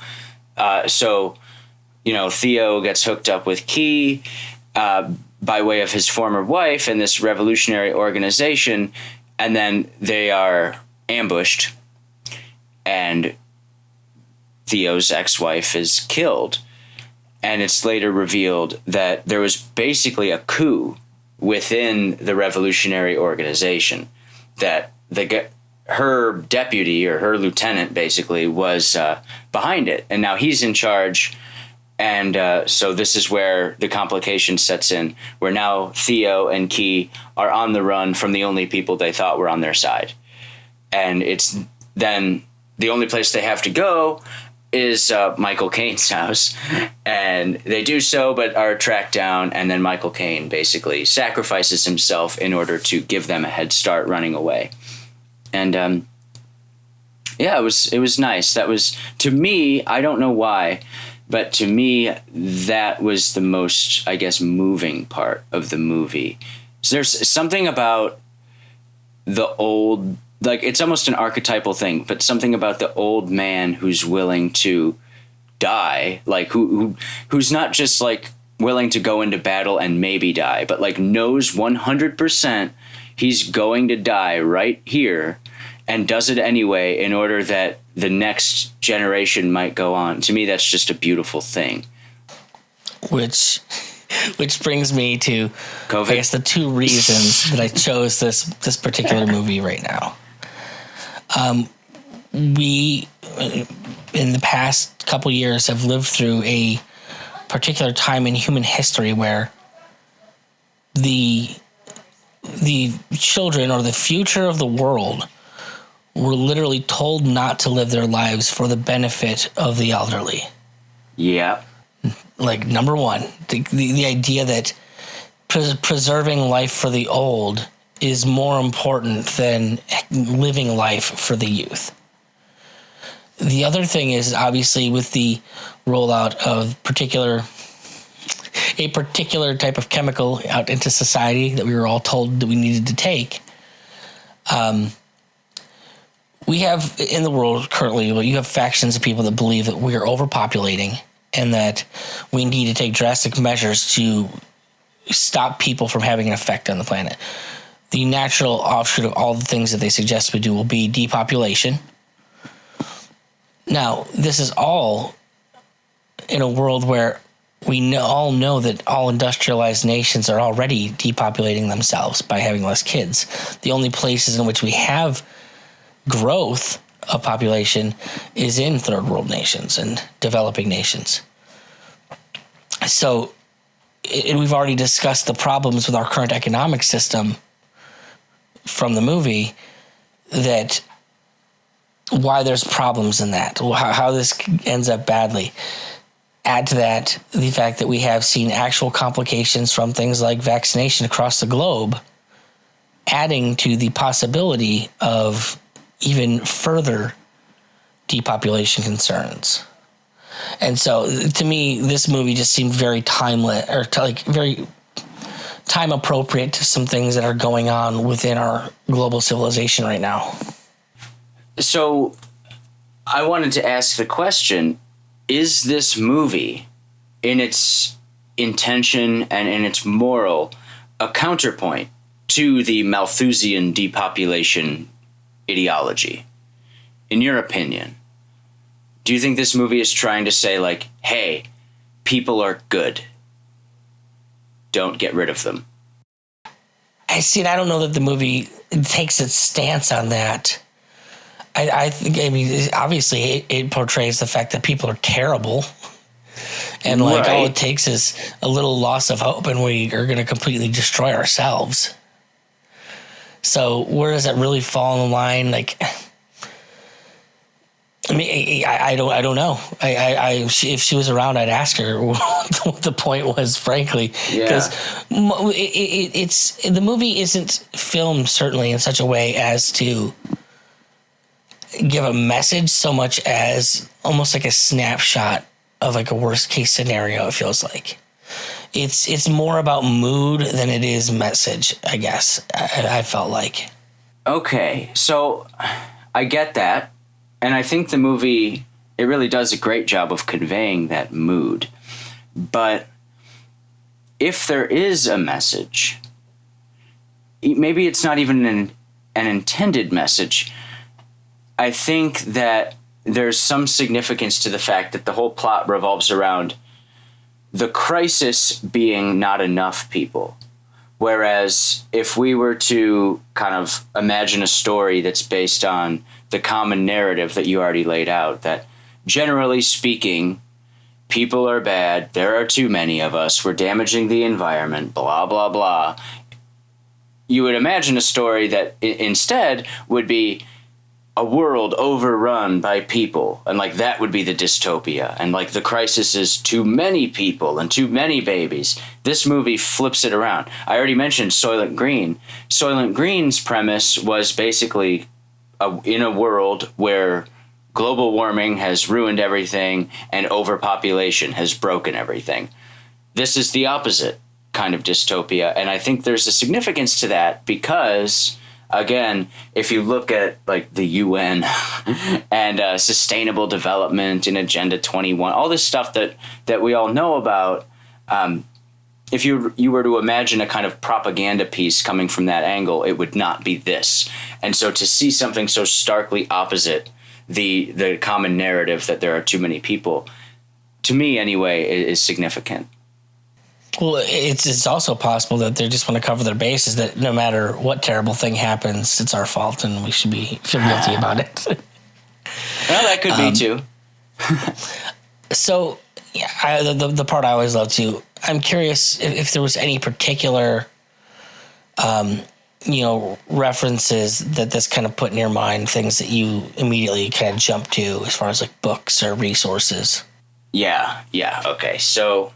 So, Theo gets hooked up with Key by way of his former wife and this revolutionary organization, and then they are ambushed, and Theo's ex-wife is killed. And it's later revealed that there was basically a coup within the revolutionary organization, that her deputy or her lieutenant basically was behind it. And now he's in charge. And so this is where the complication sets in, where now Theo and Key are on the run from the only people they thought were on their side. And it's then the only place they have to go is Michael Caine's house, and they do so but are tracked down, and then Michael Caine basically sacrifices himself in order to give them a head start running away. And it was nice. That was, to me, I don't know why, but to me that was the most, I guess, moving part of the movie. So there's something about the old, like it's almost an archetypal thing, but something about the old man who's willing to die, like who's not just like willing to go into battle and maybe die, but like knows 100% he's going to die right here and does it anyway in order that the next generation might go on. To me, that's just a beautiful thing. Which brings me to, COVID? I guess, the two reasons that I chose this particular movie right now. We, in the past couple years, have lived through a particular time in human history where the children or the future of the world were literally told not to live their lives for the benefit of the elderly. Yeah. Like, number one, the idea that preserving life for the old is more important than living life for the youth. The other thing is, obviously, with the rollout of a particular type of chemical out into society that we were all told that we needed to take, we have in the world currently, you have factions of people that believe that we are overpopulating and that we need to take drastic measures to stop people from having an effect on the planet. The natural offshoot of all the things that they suggest we do will be depopulation. Now, this is all in a world where we all know that all industrialized nations are already depopulating themselves by having less kids. The only places in which we have growth of population is in third world nations and developing nations. So we've already discussed the problems with our current economic system from the movie, that why there's problems in that, how this ends up badly. Add to that the fact that we have seen actual complications from things like vaccination across the globe, adding to the possibility of even further depopulation concerns. And so, to me, this movie just seemed very timeless, or very time appropriate to some things that are going on within our global civilization right now. So, I wanted to ask the question, is this movie, in its intention and in its moral, a counterpoint to the Malthusian depopulation ideology? in your opinion, do you think this movie is trying to say, like, hey, people are good, don't get rid of them? I don't know that the movie takes its stance on that. I think, I mean, obviously it portrays the fact that people are terrible. And like, all it takes is a little loss of hope and we are going to completely destroy ourselves. So where does that really fall in the line? Like, I mean, I don't know. If she was around, I'd ask her what the point was, frankly, because it's the movie isn't filmed certainly in such a way as to give a message so much as almost like a snapshot of like a worst case scenario. It feels like it's more about mood than it is message, I guess. I felt like. Okay, so I get that. And I think the movie, it really does a great job of conveying that mood. But if there is a message, maybe it's not even an intended message. I think that there's some significance to the fact that the whole plot revolves around the crisis being not enough people. Whereas if we were to kind of imagine a story that's based on the common narrative that you already laid out, that generally speaking, people are bad, there are too many of us, we're damaging the environment, blah, blah, blah. You would imagine a story that instead would be a world overrun by people, and like that would be the dystopia, and like the crisis is too many people and too many babies. This movie flips it around. I already mentioned Soylent Green. Soylent Green's premise was basically in a world where global warming has ruined everything and overpopulation has broken everything. This is the opposite kind of dystopia, and I think there's a significance to that because, again, if you look at like the UN and sustainable development and Agenda 21, all this stuff that we all know about, if you were to imagine a kind of propaganda piece coming from that angle, it would not be this. And so to see something so starkly opposite the common narrative that there are too many people, to me anyway, is significant. Well, it's also possible that they just want to cover their bases, that no matter what terrible thing happens, it's our fault and we should be guilty about it. Well, that could be too. So, yeah, the part I always love too, I'm curious if there was any particular, references that this kind of put in your mind, things that you immediately kind of jump to as far as like books or resources. Yeah. Okay. So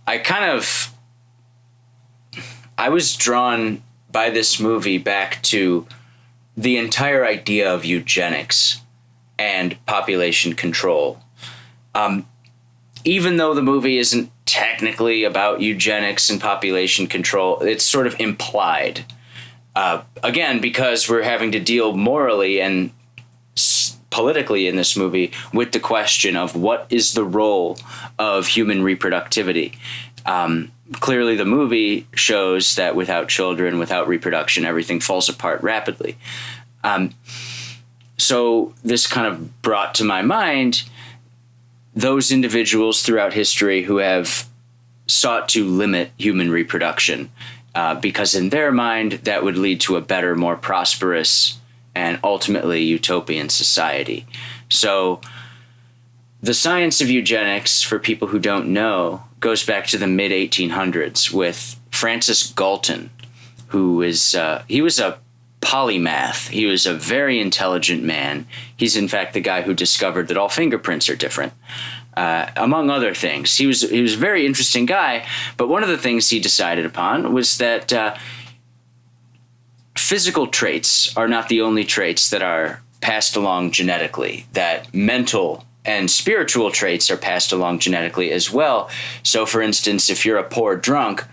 I was drawn by this movie back to the entire idea of eugenics and population control. Even though the movie isn't technically about eugenics and population control, it's sort of implied. Again, because we're having to deal morally and politically in this movie with the question of what is the role of human reproductivity. Clearly, the movie shows that without children, without reproduction, everything falls apart rapidly. So this kind of brought to my mind those individuals throughout history who have sought to limit human reproduction, because in their mind, that would lead to a better, more prosperous, and ultimately utopian society. So the science of eugenics, for people who don't know, goes back to the mid-1800s with Francis Galton, who is he was a polymath. He was a very intelligent man. He's in fact the guy who discovered that all fingerprints are different, among other things. He was a very interesting guy, but one of the things he decided upon was that physical traits are not the only traits that are passed along genetically, that mental and spiritual traits are passed along genetically as well. So, for instance, if you're a poor drunk,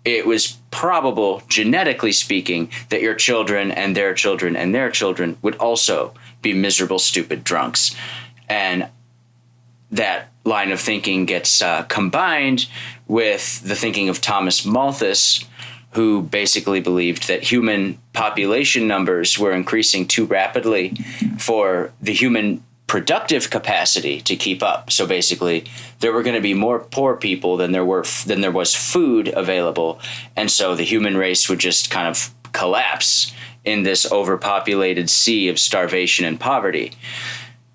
it was probable, genetically speaking, that your children and their children and their children would also be miserable, stupid drunks. And that line of thinking gets combined with the thinking of Thomas Malthus, who basically believed that human population numbers were increasing too rapidly for the human productive capacity to keep up. So basically, there were going to be more poor people than there was food available, and so the human race would just kind of collapse in this overpopulated sea of starvation and poverty.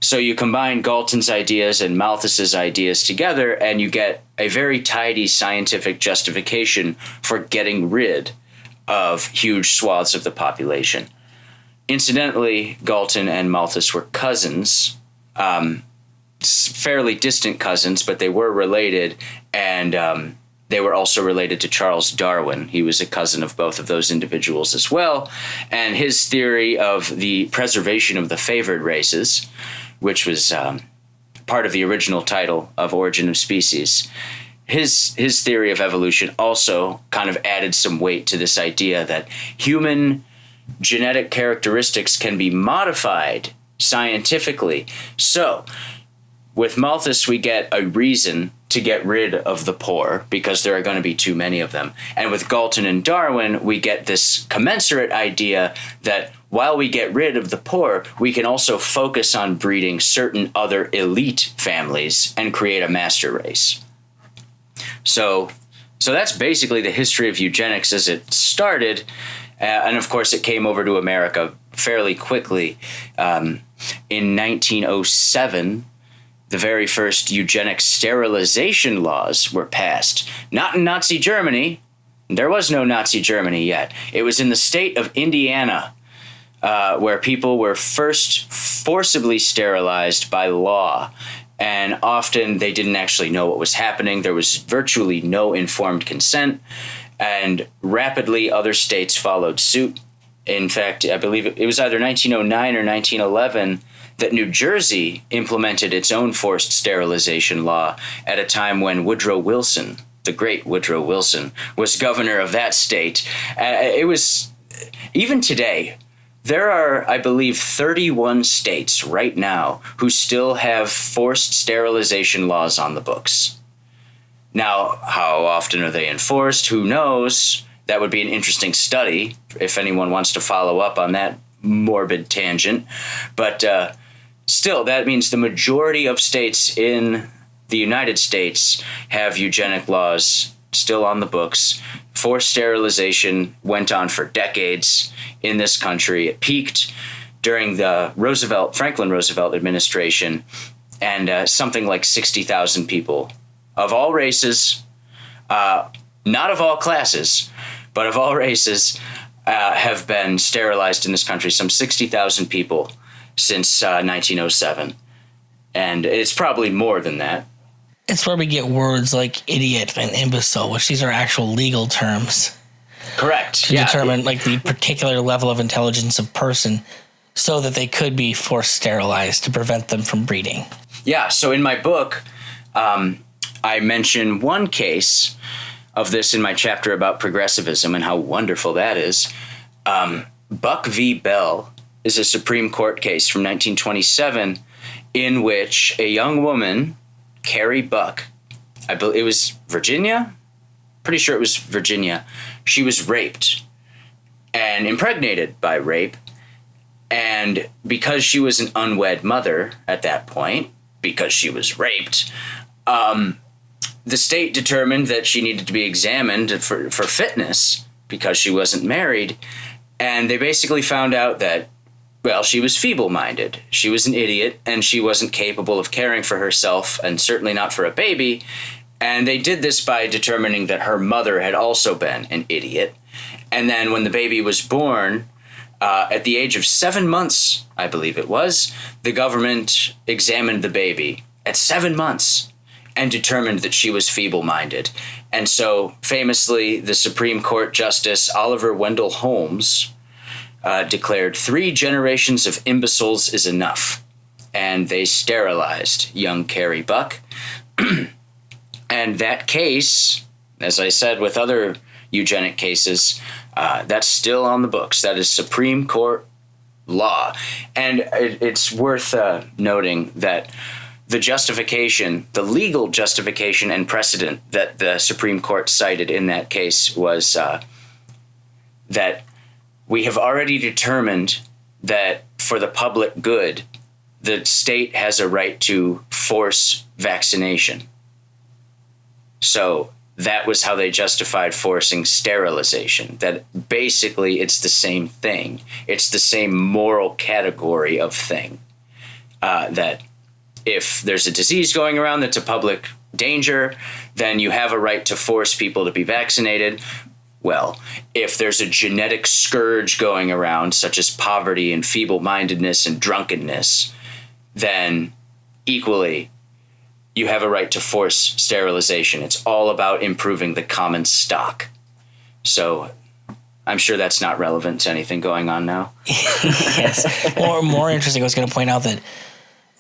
So you combine Galton's ideas and Malthus's ideas together, and you get a very tidy scientific justification for getting rid of huge swaths of the population. Incidentally, Galton and Malthus were cousins, fairly distant cousins, but they were related, and they were also related to Charles Darwin. He was a cousin of both of those individuals as well, and his theory of the preservation of the favored races, which was part of the original title of Origin of Species, his theory of evolution also kind of added some weight to this idea that human genetic characteristics can be modified scientifically. So, with Malthus, we get a reason to get rid of the poor because there are going to be too many of them. And with Galton and Darwin, we get this commensurate idea that while we get rid of the poor, we can also focus on breeding certain other elite families and create a master race. So that's basically the history of eugenics as it started. And of course, it came over to America fairly quickly. In 1907, the very first eugenic sterilization laws were passed. Not in Nazi Germany. There was no Nazi Germany yet. It was in the state of Indiana, where people were first forcibly sterilized by law. And often they didn't actually know what was happening. There was virtually no informed consent. And rapidly other states followed suit. In fact, I believe it was either 1909 or 1911 that New Jersey implemented its own forced sterilization law at a time when Woodrow Wilson, the great Woodrow Wilson, was governor of that state. It was, even today, there are, I believe, 31 states right now who still have forced sterilization laws on the books. Now, how often are they enforced? Who knows? That would be an interesting study if anyone wants to follow up on that morbid tangent. But still, that means the majority of states in the United States have eugenic laws still on the books. Forced sterilization went on for decades in this country. It peaked during the Franklin Roosevelt administration, and something like 60,000 people of all races, not of all classes, but of all races, have been sterilized in this country. Some 60,000 people since 1907. And it's probably more than that. It's where we get words like idiot and imbecile, which these are actual legal terms. Correct. To determine like the particular level of intelligence of person so that they could be forced sterilized to prevent them from breeding. Yeah, so in my book, I mention one case of this in my chapter about progressivism and how wonderful that is. Buck v. Bell is a Supreme Court case from 1927 in which a young woman, Carrie Buck, I believe it was Virginia? Pretty sure it was Virginia. She was raped and impregnated by rape. And because she was an unwed mother at that point, because she was raped, the state determined that she needed to be examined for fitness because she wasn't married. And they basically found out that, well, she was feeble-minded. She was an idiot, and she wasn't capable of caring for herself, and certainly not for a baby. And they did this by determining that her mother had also been an idiot. And then when the baby was born, at the age of 7 months, I believe it was, the government examined the baby at 7 months and determined that she was feeble-minded. And so, famously, the Supreme Court Justice Oliver Wendell Holmes declared 3 generations of imbeciles is enough. And they sterilized young Carrie Buck. And that case, as I said with other eugenic cases, that's still on the books. That is Supreme Court law. And it's worth noting that the justification, the legal justification and precedent that the Supreme Court cited in that case was that we have already determined that for the public good, the state has a right to force vaccination. So that was how they justified forcing sterilization, that basically it's the same thing. It's the same moral category of thing. That if there's a disease going around that's a public danger, then you have a right to force people to be vaccinated. Well, if there's a genetic scourge going around, such as poverty and feeble-mindedness and drunkenness, then equally you have a right to force sterilization. It's all about improving the common stock. So I'm sure that's not relevant to anything going on now. Yes. Or more interesting, I was going to point out that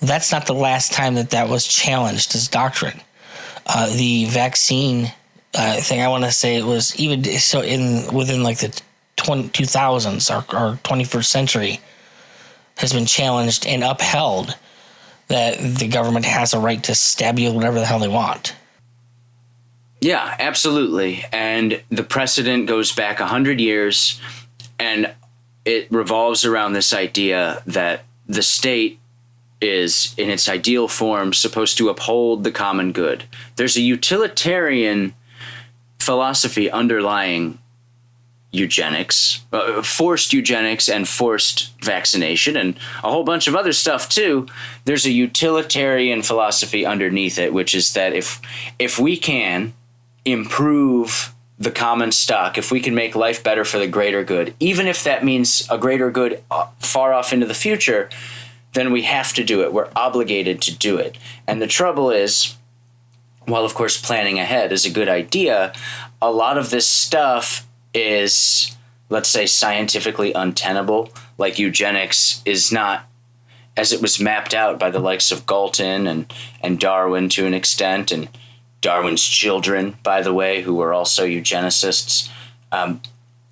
that's not the last time that was challenged as doctrine. The vaccine thing, I want to say it was even so within like the 2000s or 21st century has been challenged and upheld that the government has a right to stab you whatever the hell they want. Yeah, absolutely. And the precedent goes back 100 years, and it revolves around this idea that the state is, in its ideal form, supposed to uphold the common good. There's a utilitarian philosophy underlying eugenics, forced eugenics and forced vaccination, and a whole bunch of other stuff too. There's a utilitarian philosophy underneath it, which is that if we can improve the common stock, if we can make life better for the greater good, even if that means a greater good far off into the future, then we have to do it. We're obligated to do it. And the trouble is, while of course planning ahead is a good idea, a lot of this stuff is, let's say, scientifically untenable. Like eugenics is not, as it was mapped out by the likes of Galton and Darwin to an extent, and Darwin's children, by the way, who were also eugenicists.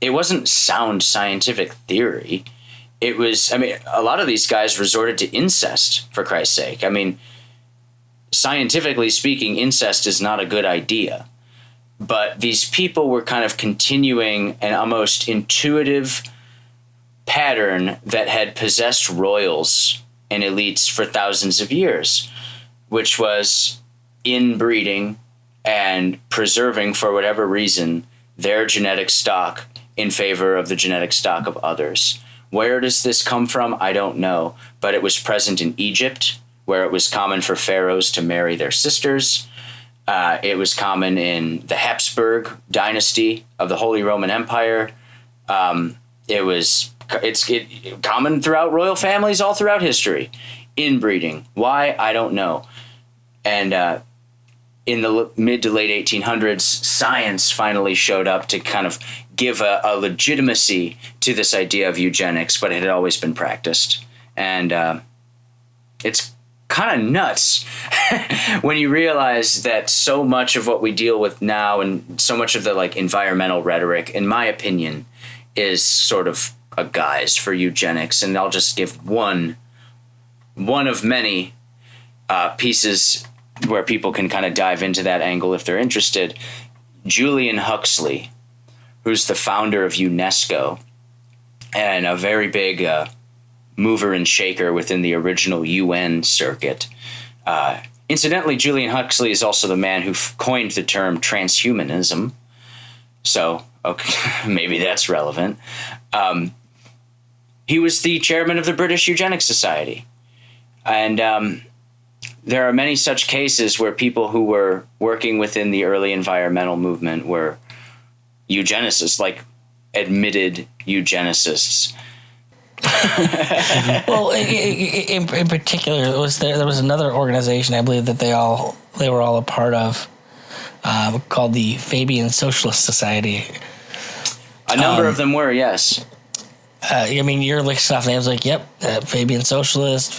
It wasn't sound scientific theory. It was, I mean, a lot of these guys resorted to incest, for Christ's sake. I mean, scientifically speaking, incest is not a good idea. But these people were kind of continuing an almost intuitive pattern that had possessed royals and elites for thousands of years, which was inbreeding and preserving, for whatever reason, their genetic stock in favor of the genetic stock of others. Where does this come from? I don't know. But it was present in Egypt, where it was common for pharaohs to marry their sisters. It was common in the Habsburg dynasty of the Holy Roman Empire. It's common throughout royal families all throughout history. Inbreeding. Why? I don't know. And in the mid to late 1800s, science finally showed up to kind of give a legitimacy to this idea of eugenics, but it had always been practiced. And it's kind of nuts when you realize that so much of what we deal with now and so much of the like environmental rhetoric, in my opinion, is sort of a guise for eugenics. And I'll just give one of many pieces where people can kind of dive into that angle if they're interested. Julian Huxley, who's the founder of UNESCO and a very big mover and shaker within the original UN circuit. Incidentally, Julian Huxley is also the man who coined the term transhumanism. So, okay, maybe that's relevant. He was the chairman of the British Eugenics Society. And there are many such cases where people who were working within the early environmental movement were eugenicists, like admitted eugenicists. Well, in particular, there was another organization I believe that they were all a part of, called the Fabian Socialist Society. A number of them were, yes. I mean, you're listing off names like, yep, Fabian Socialist.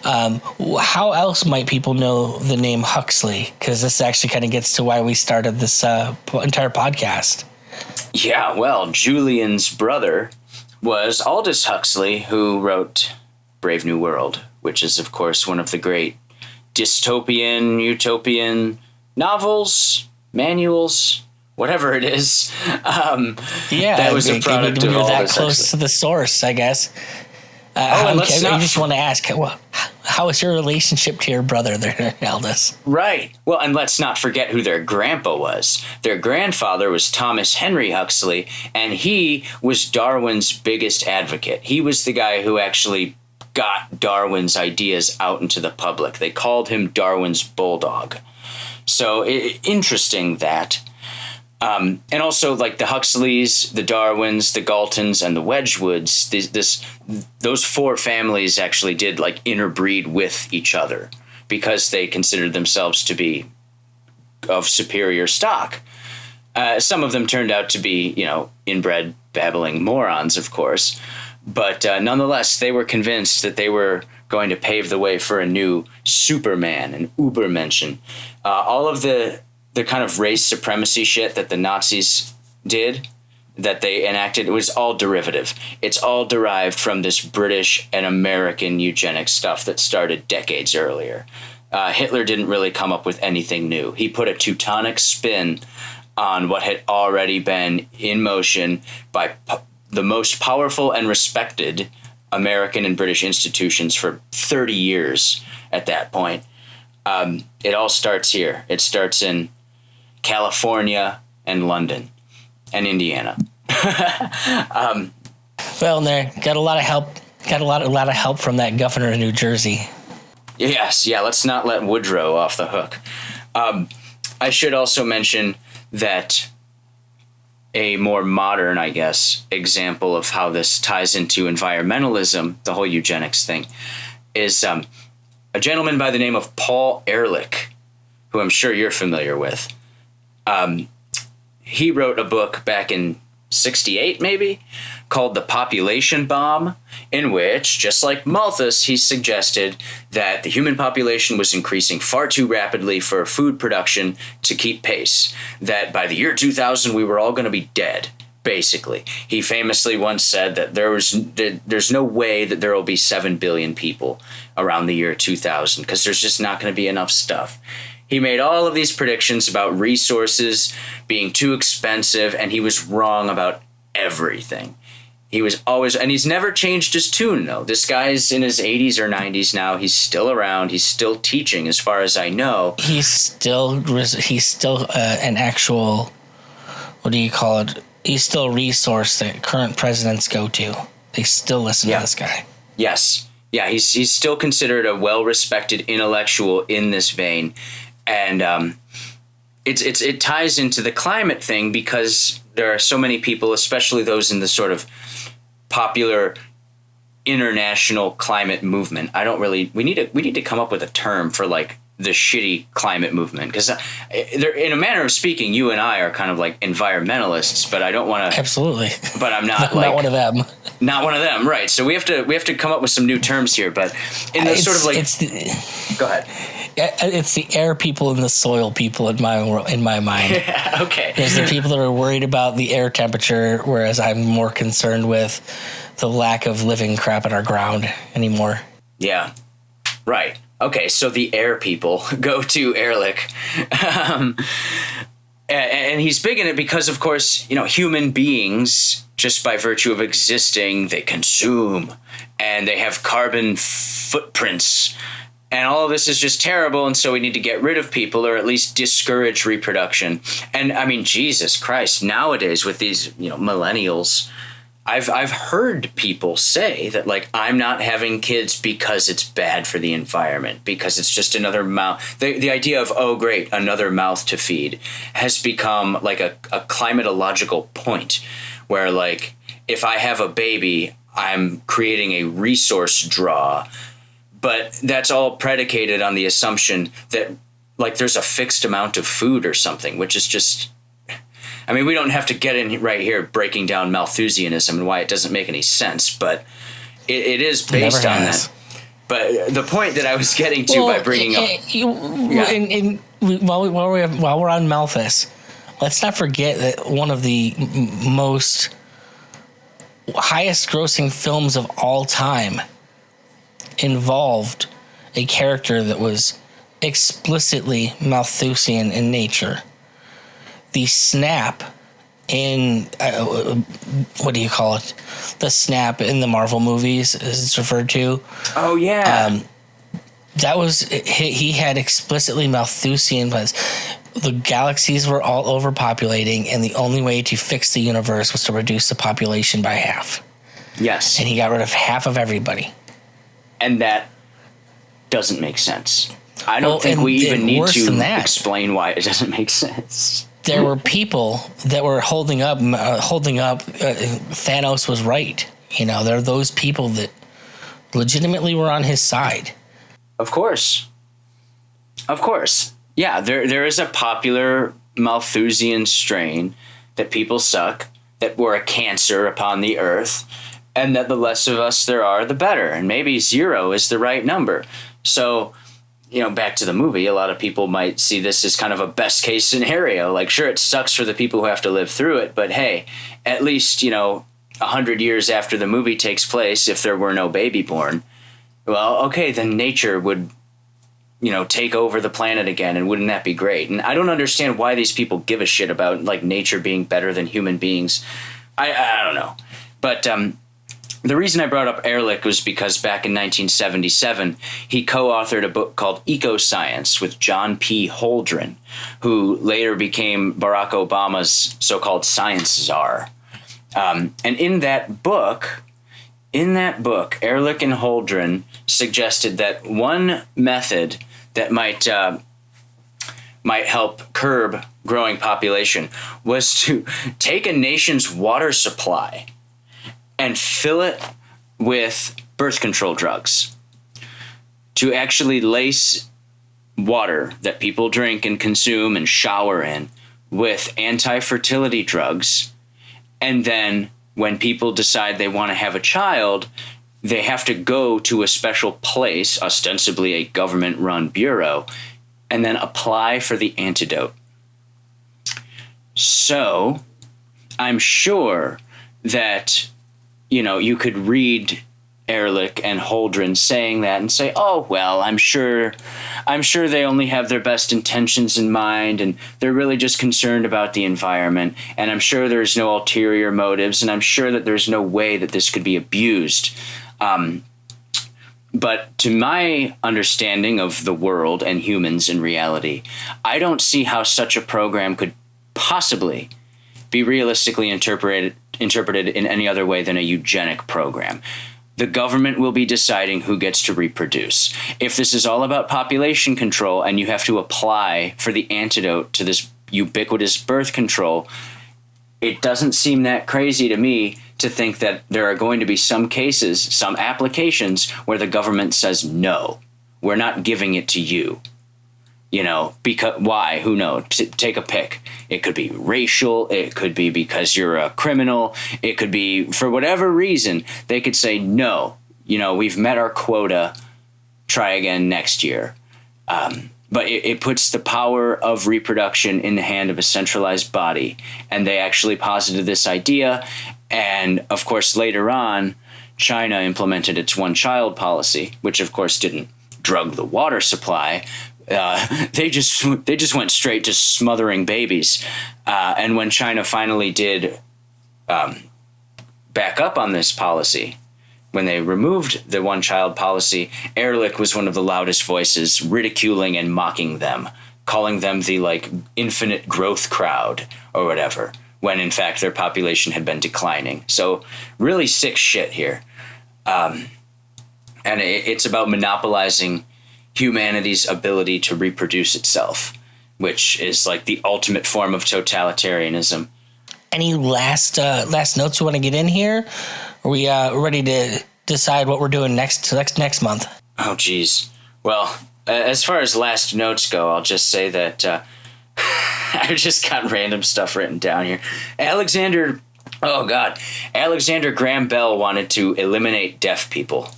How else might people know the name Huxley? Because this actually kind of gets to why we started this entire podcast. Yeah, well, Julian's brother was Aldous Huxley, who wrote Brave New World, which is, of course, one of the great dystopian, utopian novels, manuals, whatever it is. Yeah, that was a product of all that this. close to the source, I guess. And let's I not just want to ask, how is your relationship to your brother there, Aldous? Right. Well, and let's not forget who their grandpa was. Their grandfather was Thomas Henry Huxley, and he was Darwin's biggest advocate. He was the guy who actually got Darwin's ideas out into the public. They called him Darwin's bulldog. So interesting that. And also, like the Huxleys, the Darwins, the Galtons, and the Wedgwoods, those four families actually did like interbreed with each other because they considered themselves to be of superior stock. Some of them turned out to be, inbred babbling morons, of course. But nonetheless, they were convinced that they were going to pave the way for a new Superman, an Übermenschen. All of the kind of race supremacy shit that the Nazis did, that they enacted, it was all derivative. It's all derived from this British and American eugenics stuff that started decades earlier. Hitler didn't really come up with anything new. He put a Teutonic spin on what had already been in motion by the most powerful and respected American and British institutions for 30 years at that point. It all starts here. It starts in California and London and Indiana. Well, there got a lot of help. Got a lot of help from that governor of New Jersey. Yes, yeah. Let's not let Woodrow off the hook. I should also mention that a more modern, I guess, example of how this ties into environmentalism, the whole eugenics thing, is a gentleman by the name of Paul Ehrlich, who I'm sure you're familiar with. He wrote a book back in 1968, maybe, called The Population Bomb, in which, just like Malthus, he suggested that the human population was increasing far too rapidly for food production to keep pace, that by the year 2000 we were all going to be dead, basically. He famously once said that there's no way that there will be 7 billion people around the year 2000, because there's just not going to be enough stuff. He made all of these predictions about resources being too expensive, and he was wrong about everything. He was always, and he's never changed his tune, though. This guy's in his 80s or 90s now. He's still around. He's still teaching, as far as I know. He's still an actual, what do you call it? He's still a resource that current presidents go to. They still listen to this guy. Yes. Yeah, he's still considered a well-respected intellectual in this vein. And it ties into the climate thing because there are so many people, especially those in the sort of popular international climate movement. We need to come up with a term for like the shitty climate movement, because in a manner of speaking, you and I are kind of like environmentalists, but I don't want to. Absolutely. But I'm not not one of them. Not one of them, right? So we have to come up with some new terms here. But in the sort of like, go ahead. It's the air people and the soil people in my mind. Okay. There's the people that are worried about the air temperature, whereas I'm more concerned with the lack of living crap in our ground anymore. Yeah. Right. Okay, so the air people go to Ehrlich. And he's big in it because, of course, human beings, just by virtue of existing, they consume and they have carbon footprints. And all of this is just terrible, and so we need to get rid of people or at least discourage reproduction. And I mean, Jesus Christ, nowadays with these, millennials, I've heard people say that, like, I'm not having kids because it's bad for the environment, because it's just another mouth. The idea of, oh, great, another mouth to feed has become like a climatological point where, like, if I have a baby, I'm creating a resource draw. But that's all predicated on the assumption that, like, there's a fixed amount of food or something, which is just... I mean, we don't have to get in right here breaking down Malthusianism and why it doesn't make any sense, but it is based on that. But the point that I was getting to by bringing up... While we're on Malthus, let's not forget that one of the most highest grossing films of all time involved a character that was explicitly Malthusian in nature. the snap in what do you call it? The snap in the Marvel movies, as it's referred to. Oh yeah. That was he had explicitly Malthusian plans. The galaxies were all overpopulating, and the only way to fix the universe was to reduce the population by half. Yes. And he got rid of half of everybody. And that doesn't make sense. I don't think we even need to explain why it doesn't make sense. There were people that were holding up. Thanos was right. You know, there are those people that legitimately were on his side. Of course. Yeah, there is a popular Malthusian strain that people suck, that we're a cancer upon the earth, and that the less of us there are, the better. And maybe 0 is the right number. So, you know, back to the movie, a lot of people might see this as kind of a best case scenario. Like, sure, it sucks for the people who have to live through it, but hey, at least, 100 years after the movie takes place, if there were no baby born, well, okay, then nature would, take over the planet again, and wouldn't that be great? And I don't understand why these people give a shit about, like, nature being better than human beings. I don't know. But the reason I brought up Ehrlich was because back in 1977, he co-authored a book called Ecoscience with John P. Holdren, who later became Barack Obama's so-called science czar. And in that book, Ehrlich and Holdren suggested that one method that might help curb growing population was to take a nation's water supply and fill it with birth control drugs, to actually lace water that people drink and consume and shower in with anti-fertility drugs, and then when people decide they want to have a child, they have to go to a special place, ostensibly a government-run bureau, and then apply for the antidote. So, I'm sure that, you could read Ehrlich and Holdren saying that and say, oh, well, I'm sure they only have their best intentions in mind, and they're really just concerned about the environment, and I'm sure there's no ulterior motives, and I'm sure that there's no way that this could be abused. But to my understanding of the world and humans in reality, I don't see how such a program could possibly be realistically interpreted in any other way than a eugenic program. The government will be deciding who gets to reproduce. If this is all about population control and you have to apply for the antidote to this ubiquitous birth control, it doesn't seem that crazy to me to think that there are going to be some cases, some applications where the government says, no, we're not giving it to you. Because why? Who knows? Take a pick. It could be racial. It could be because you're a criminal. It could be for whatever reason. They could say, no, we've met our quota. Try again next year. But it puts the power of reproduction in the hand of a centralized body. And they actually posited this idea. And, of course, later on, China implemented its one-child policy, which, of course, didn't drug the water supply. They just went straight to smothering babies. And when China finally did back up on this policy, when they removed the one-child policy, Ehrlich was one of the loudest voices ridiculing and mocking them, calling them the, infinite growth crowd or whatever, when in fact their population had been declining. So really sick shit here. And it's about monopolizing humanity's ability to reproduce itself, which is the ultimate form of totalitarianism. Any last notes you want to get in here? Are we ready to decide what we're doing next month? Oh, geez. Well, as far as last notes go, I'll just say that I've just got random stuff written down here. Alexander Graham Bell wanted to eliminate deaf people.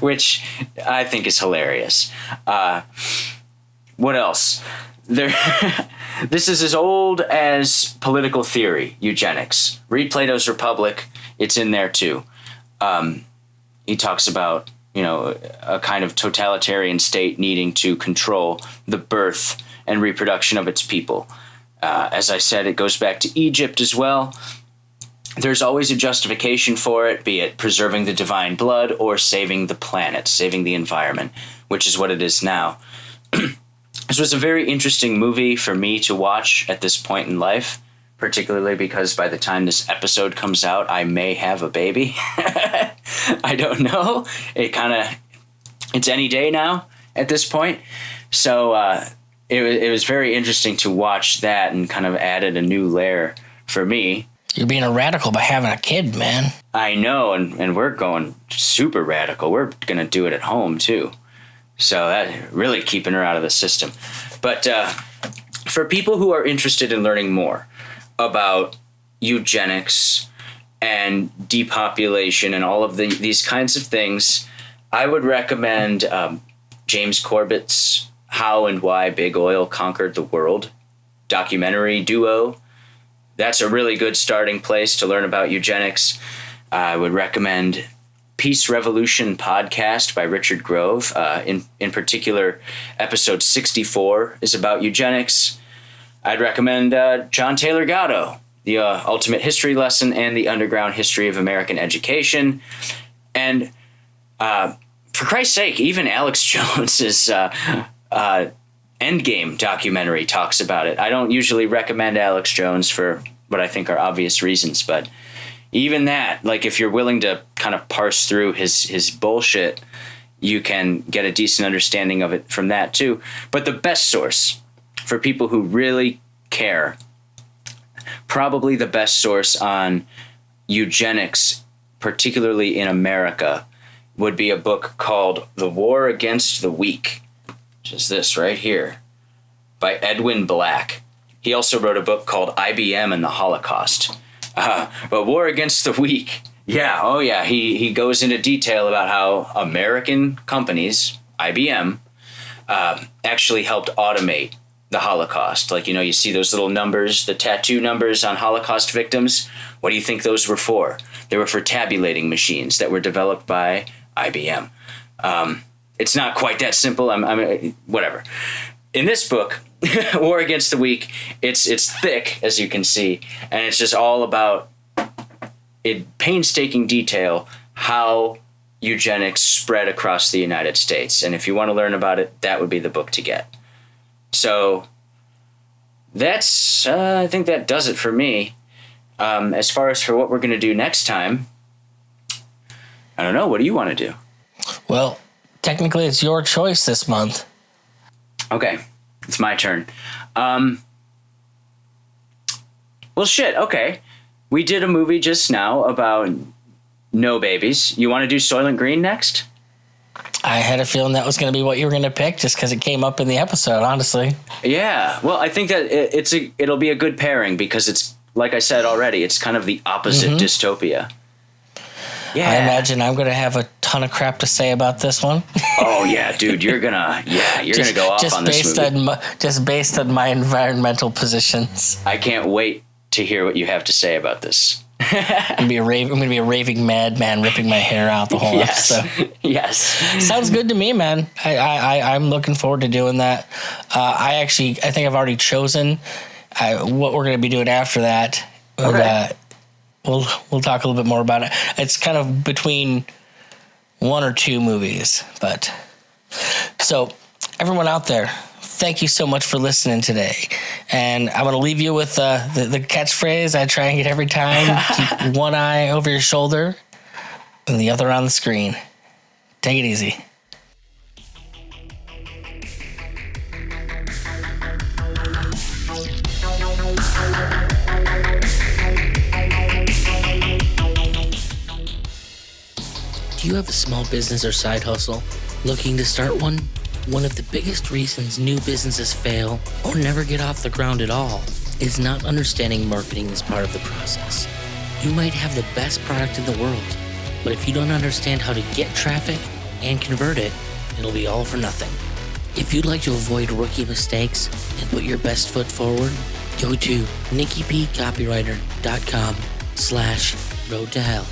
Which I think is hilarious. What else? This is as old as political theory, eugenics. Read Plato's Republic. It's in there too. He talks about, a kind of totalitarian state needing to control the birth and reproduction of its people. As I said, it goes back to Egypt as well. There's always a justification for it, be it preserving the divine blood or saving the planet, saving the environment, which is what it is now. This was a very interesting movie for me to watch at this point in life, particularly because by the time this episode comes out, I may have a baby. I don't know. It's any day now at this point. So it was very interesting to watch that and kind of added a new layer for me. You're being a radical by having a kid, man. I know, and we're going super radical. We're going to do it at home, too. So that really keeping her out of the system. But for people who are interested in learning more about eugenics and depopulation and all of these kinds of things, I would recommend James Corbett's How and Why Big Oil Conquered the World documentary duo. That's a really good starting place to learn about eugenics. I would recommend Peace Revolution podcast by Richard Grove. In particular, episode 64 is about eugenics. I'd recommend John Taylor Gatto, The Ultimate History Lesson and the Underground History of American Education. And for Christ's sake, even Alex Jones's Endgame documentary talks about it. I don't usually recommend Alex Jones for what I think are obvious reasons, but even that, like if you're willing to kind of parse through his bullshit, you can get a decent understanding of it from that too. But the best source for people who really care, probably the best source on eugenics, particularly in America, would be a book called The War Against the Weak, which is this right here, by Edwin Black. He also wrote a book called IBM and the Holocaust. But War Against the Weak, he goes into detail about how American companies, IBM, actually helped automate the Holocaust. Like, you see those little numbers, the tattoo numbers on Holocaust victims? What do you think those were for? They were for tabulating machines that were developed by IBM. It's not quite that simple. Whatever. In this book, War Against the Weak, it's thick, as you can see, and it's just all about, in painstaking detail, how eugenics spread across the United States. And if you want to learn about it, that would be the book to get. So that's, I think that does it for me. As far as for what we're going to do next time, I don't know. What do you want to do? Well, technically it's your choice this month. Okay, it's my turn. Well, shit, okay. We did a movie just now about no babies. You want to do Soylent Green next? I had a feeling that was going to be what you were going to pick just because it came up in the episode, honestly. Yeah, well, I think that it'll be a good pairing because it's, like I said already, it's kind of the opposite dystopia. Yeah. I imagine I'm going to have a ton of crap to say about this one. Oh, yeah, dude, you're going to go off on this movie. Just based on my environmental positions. I can't wait to hear what you have to say about this. I'm going to be a raving madman ripping my hair out the whole episode. Yes. Sounds good to me, man. I'm looking forward to doing that. I think I've already chosen what we're going to be doing after that. Okay. We'll talk a little bit more about it. It's kind of between one or two movies, but so everyone out there, thank you so much for listening today. And I'm going to leave you with the catchphrase I try and get every time. Keep one eye over your shoulder and the other on the screen. Take it easy. Do you have a small business or side hustle? Looking to start one? One of the biggest reasons new businesses fail or never get off the ground at all is not understanding marketing as part of the process. You might have the best product in the world, but if you don't understand how to get traffic and convert it, it'll be all for nothing. If you'd like to avoid rookie mistakes and put your best foot forward, go to NickyPCopywriter.com/road to hell.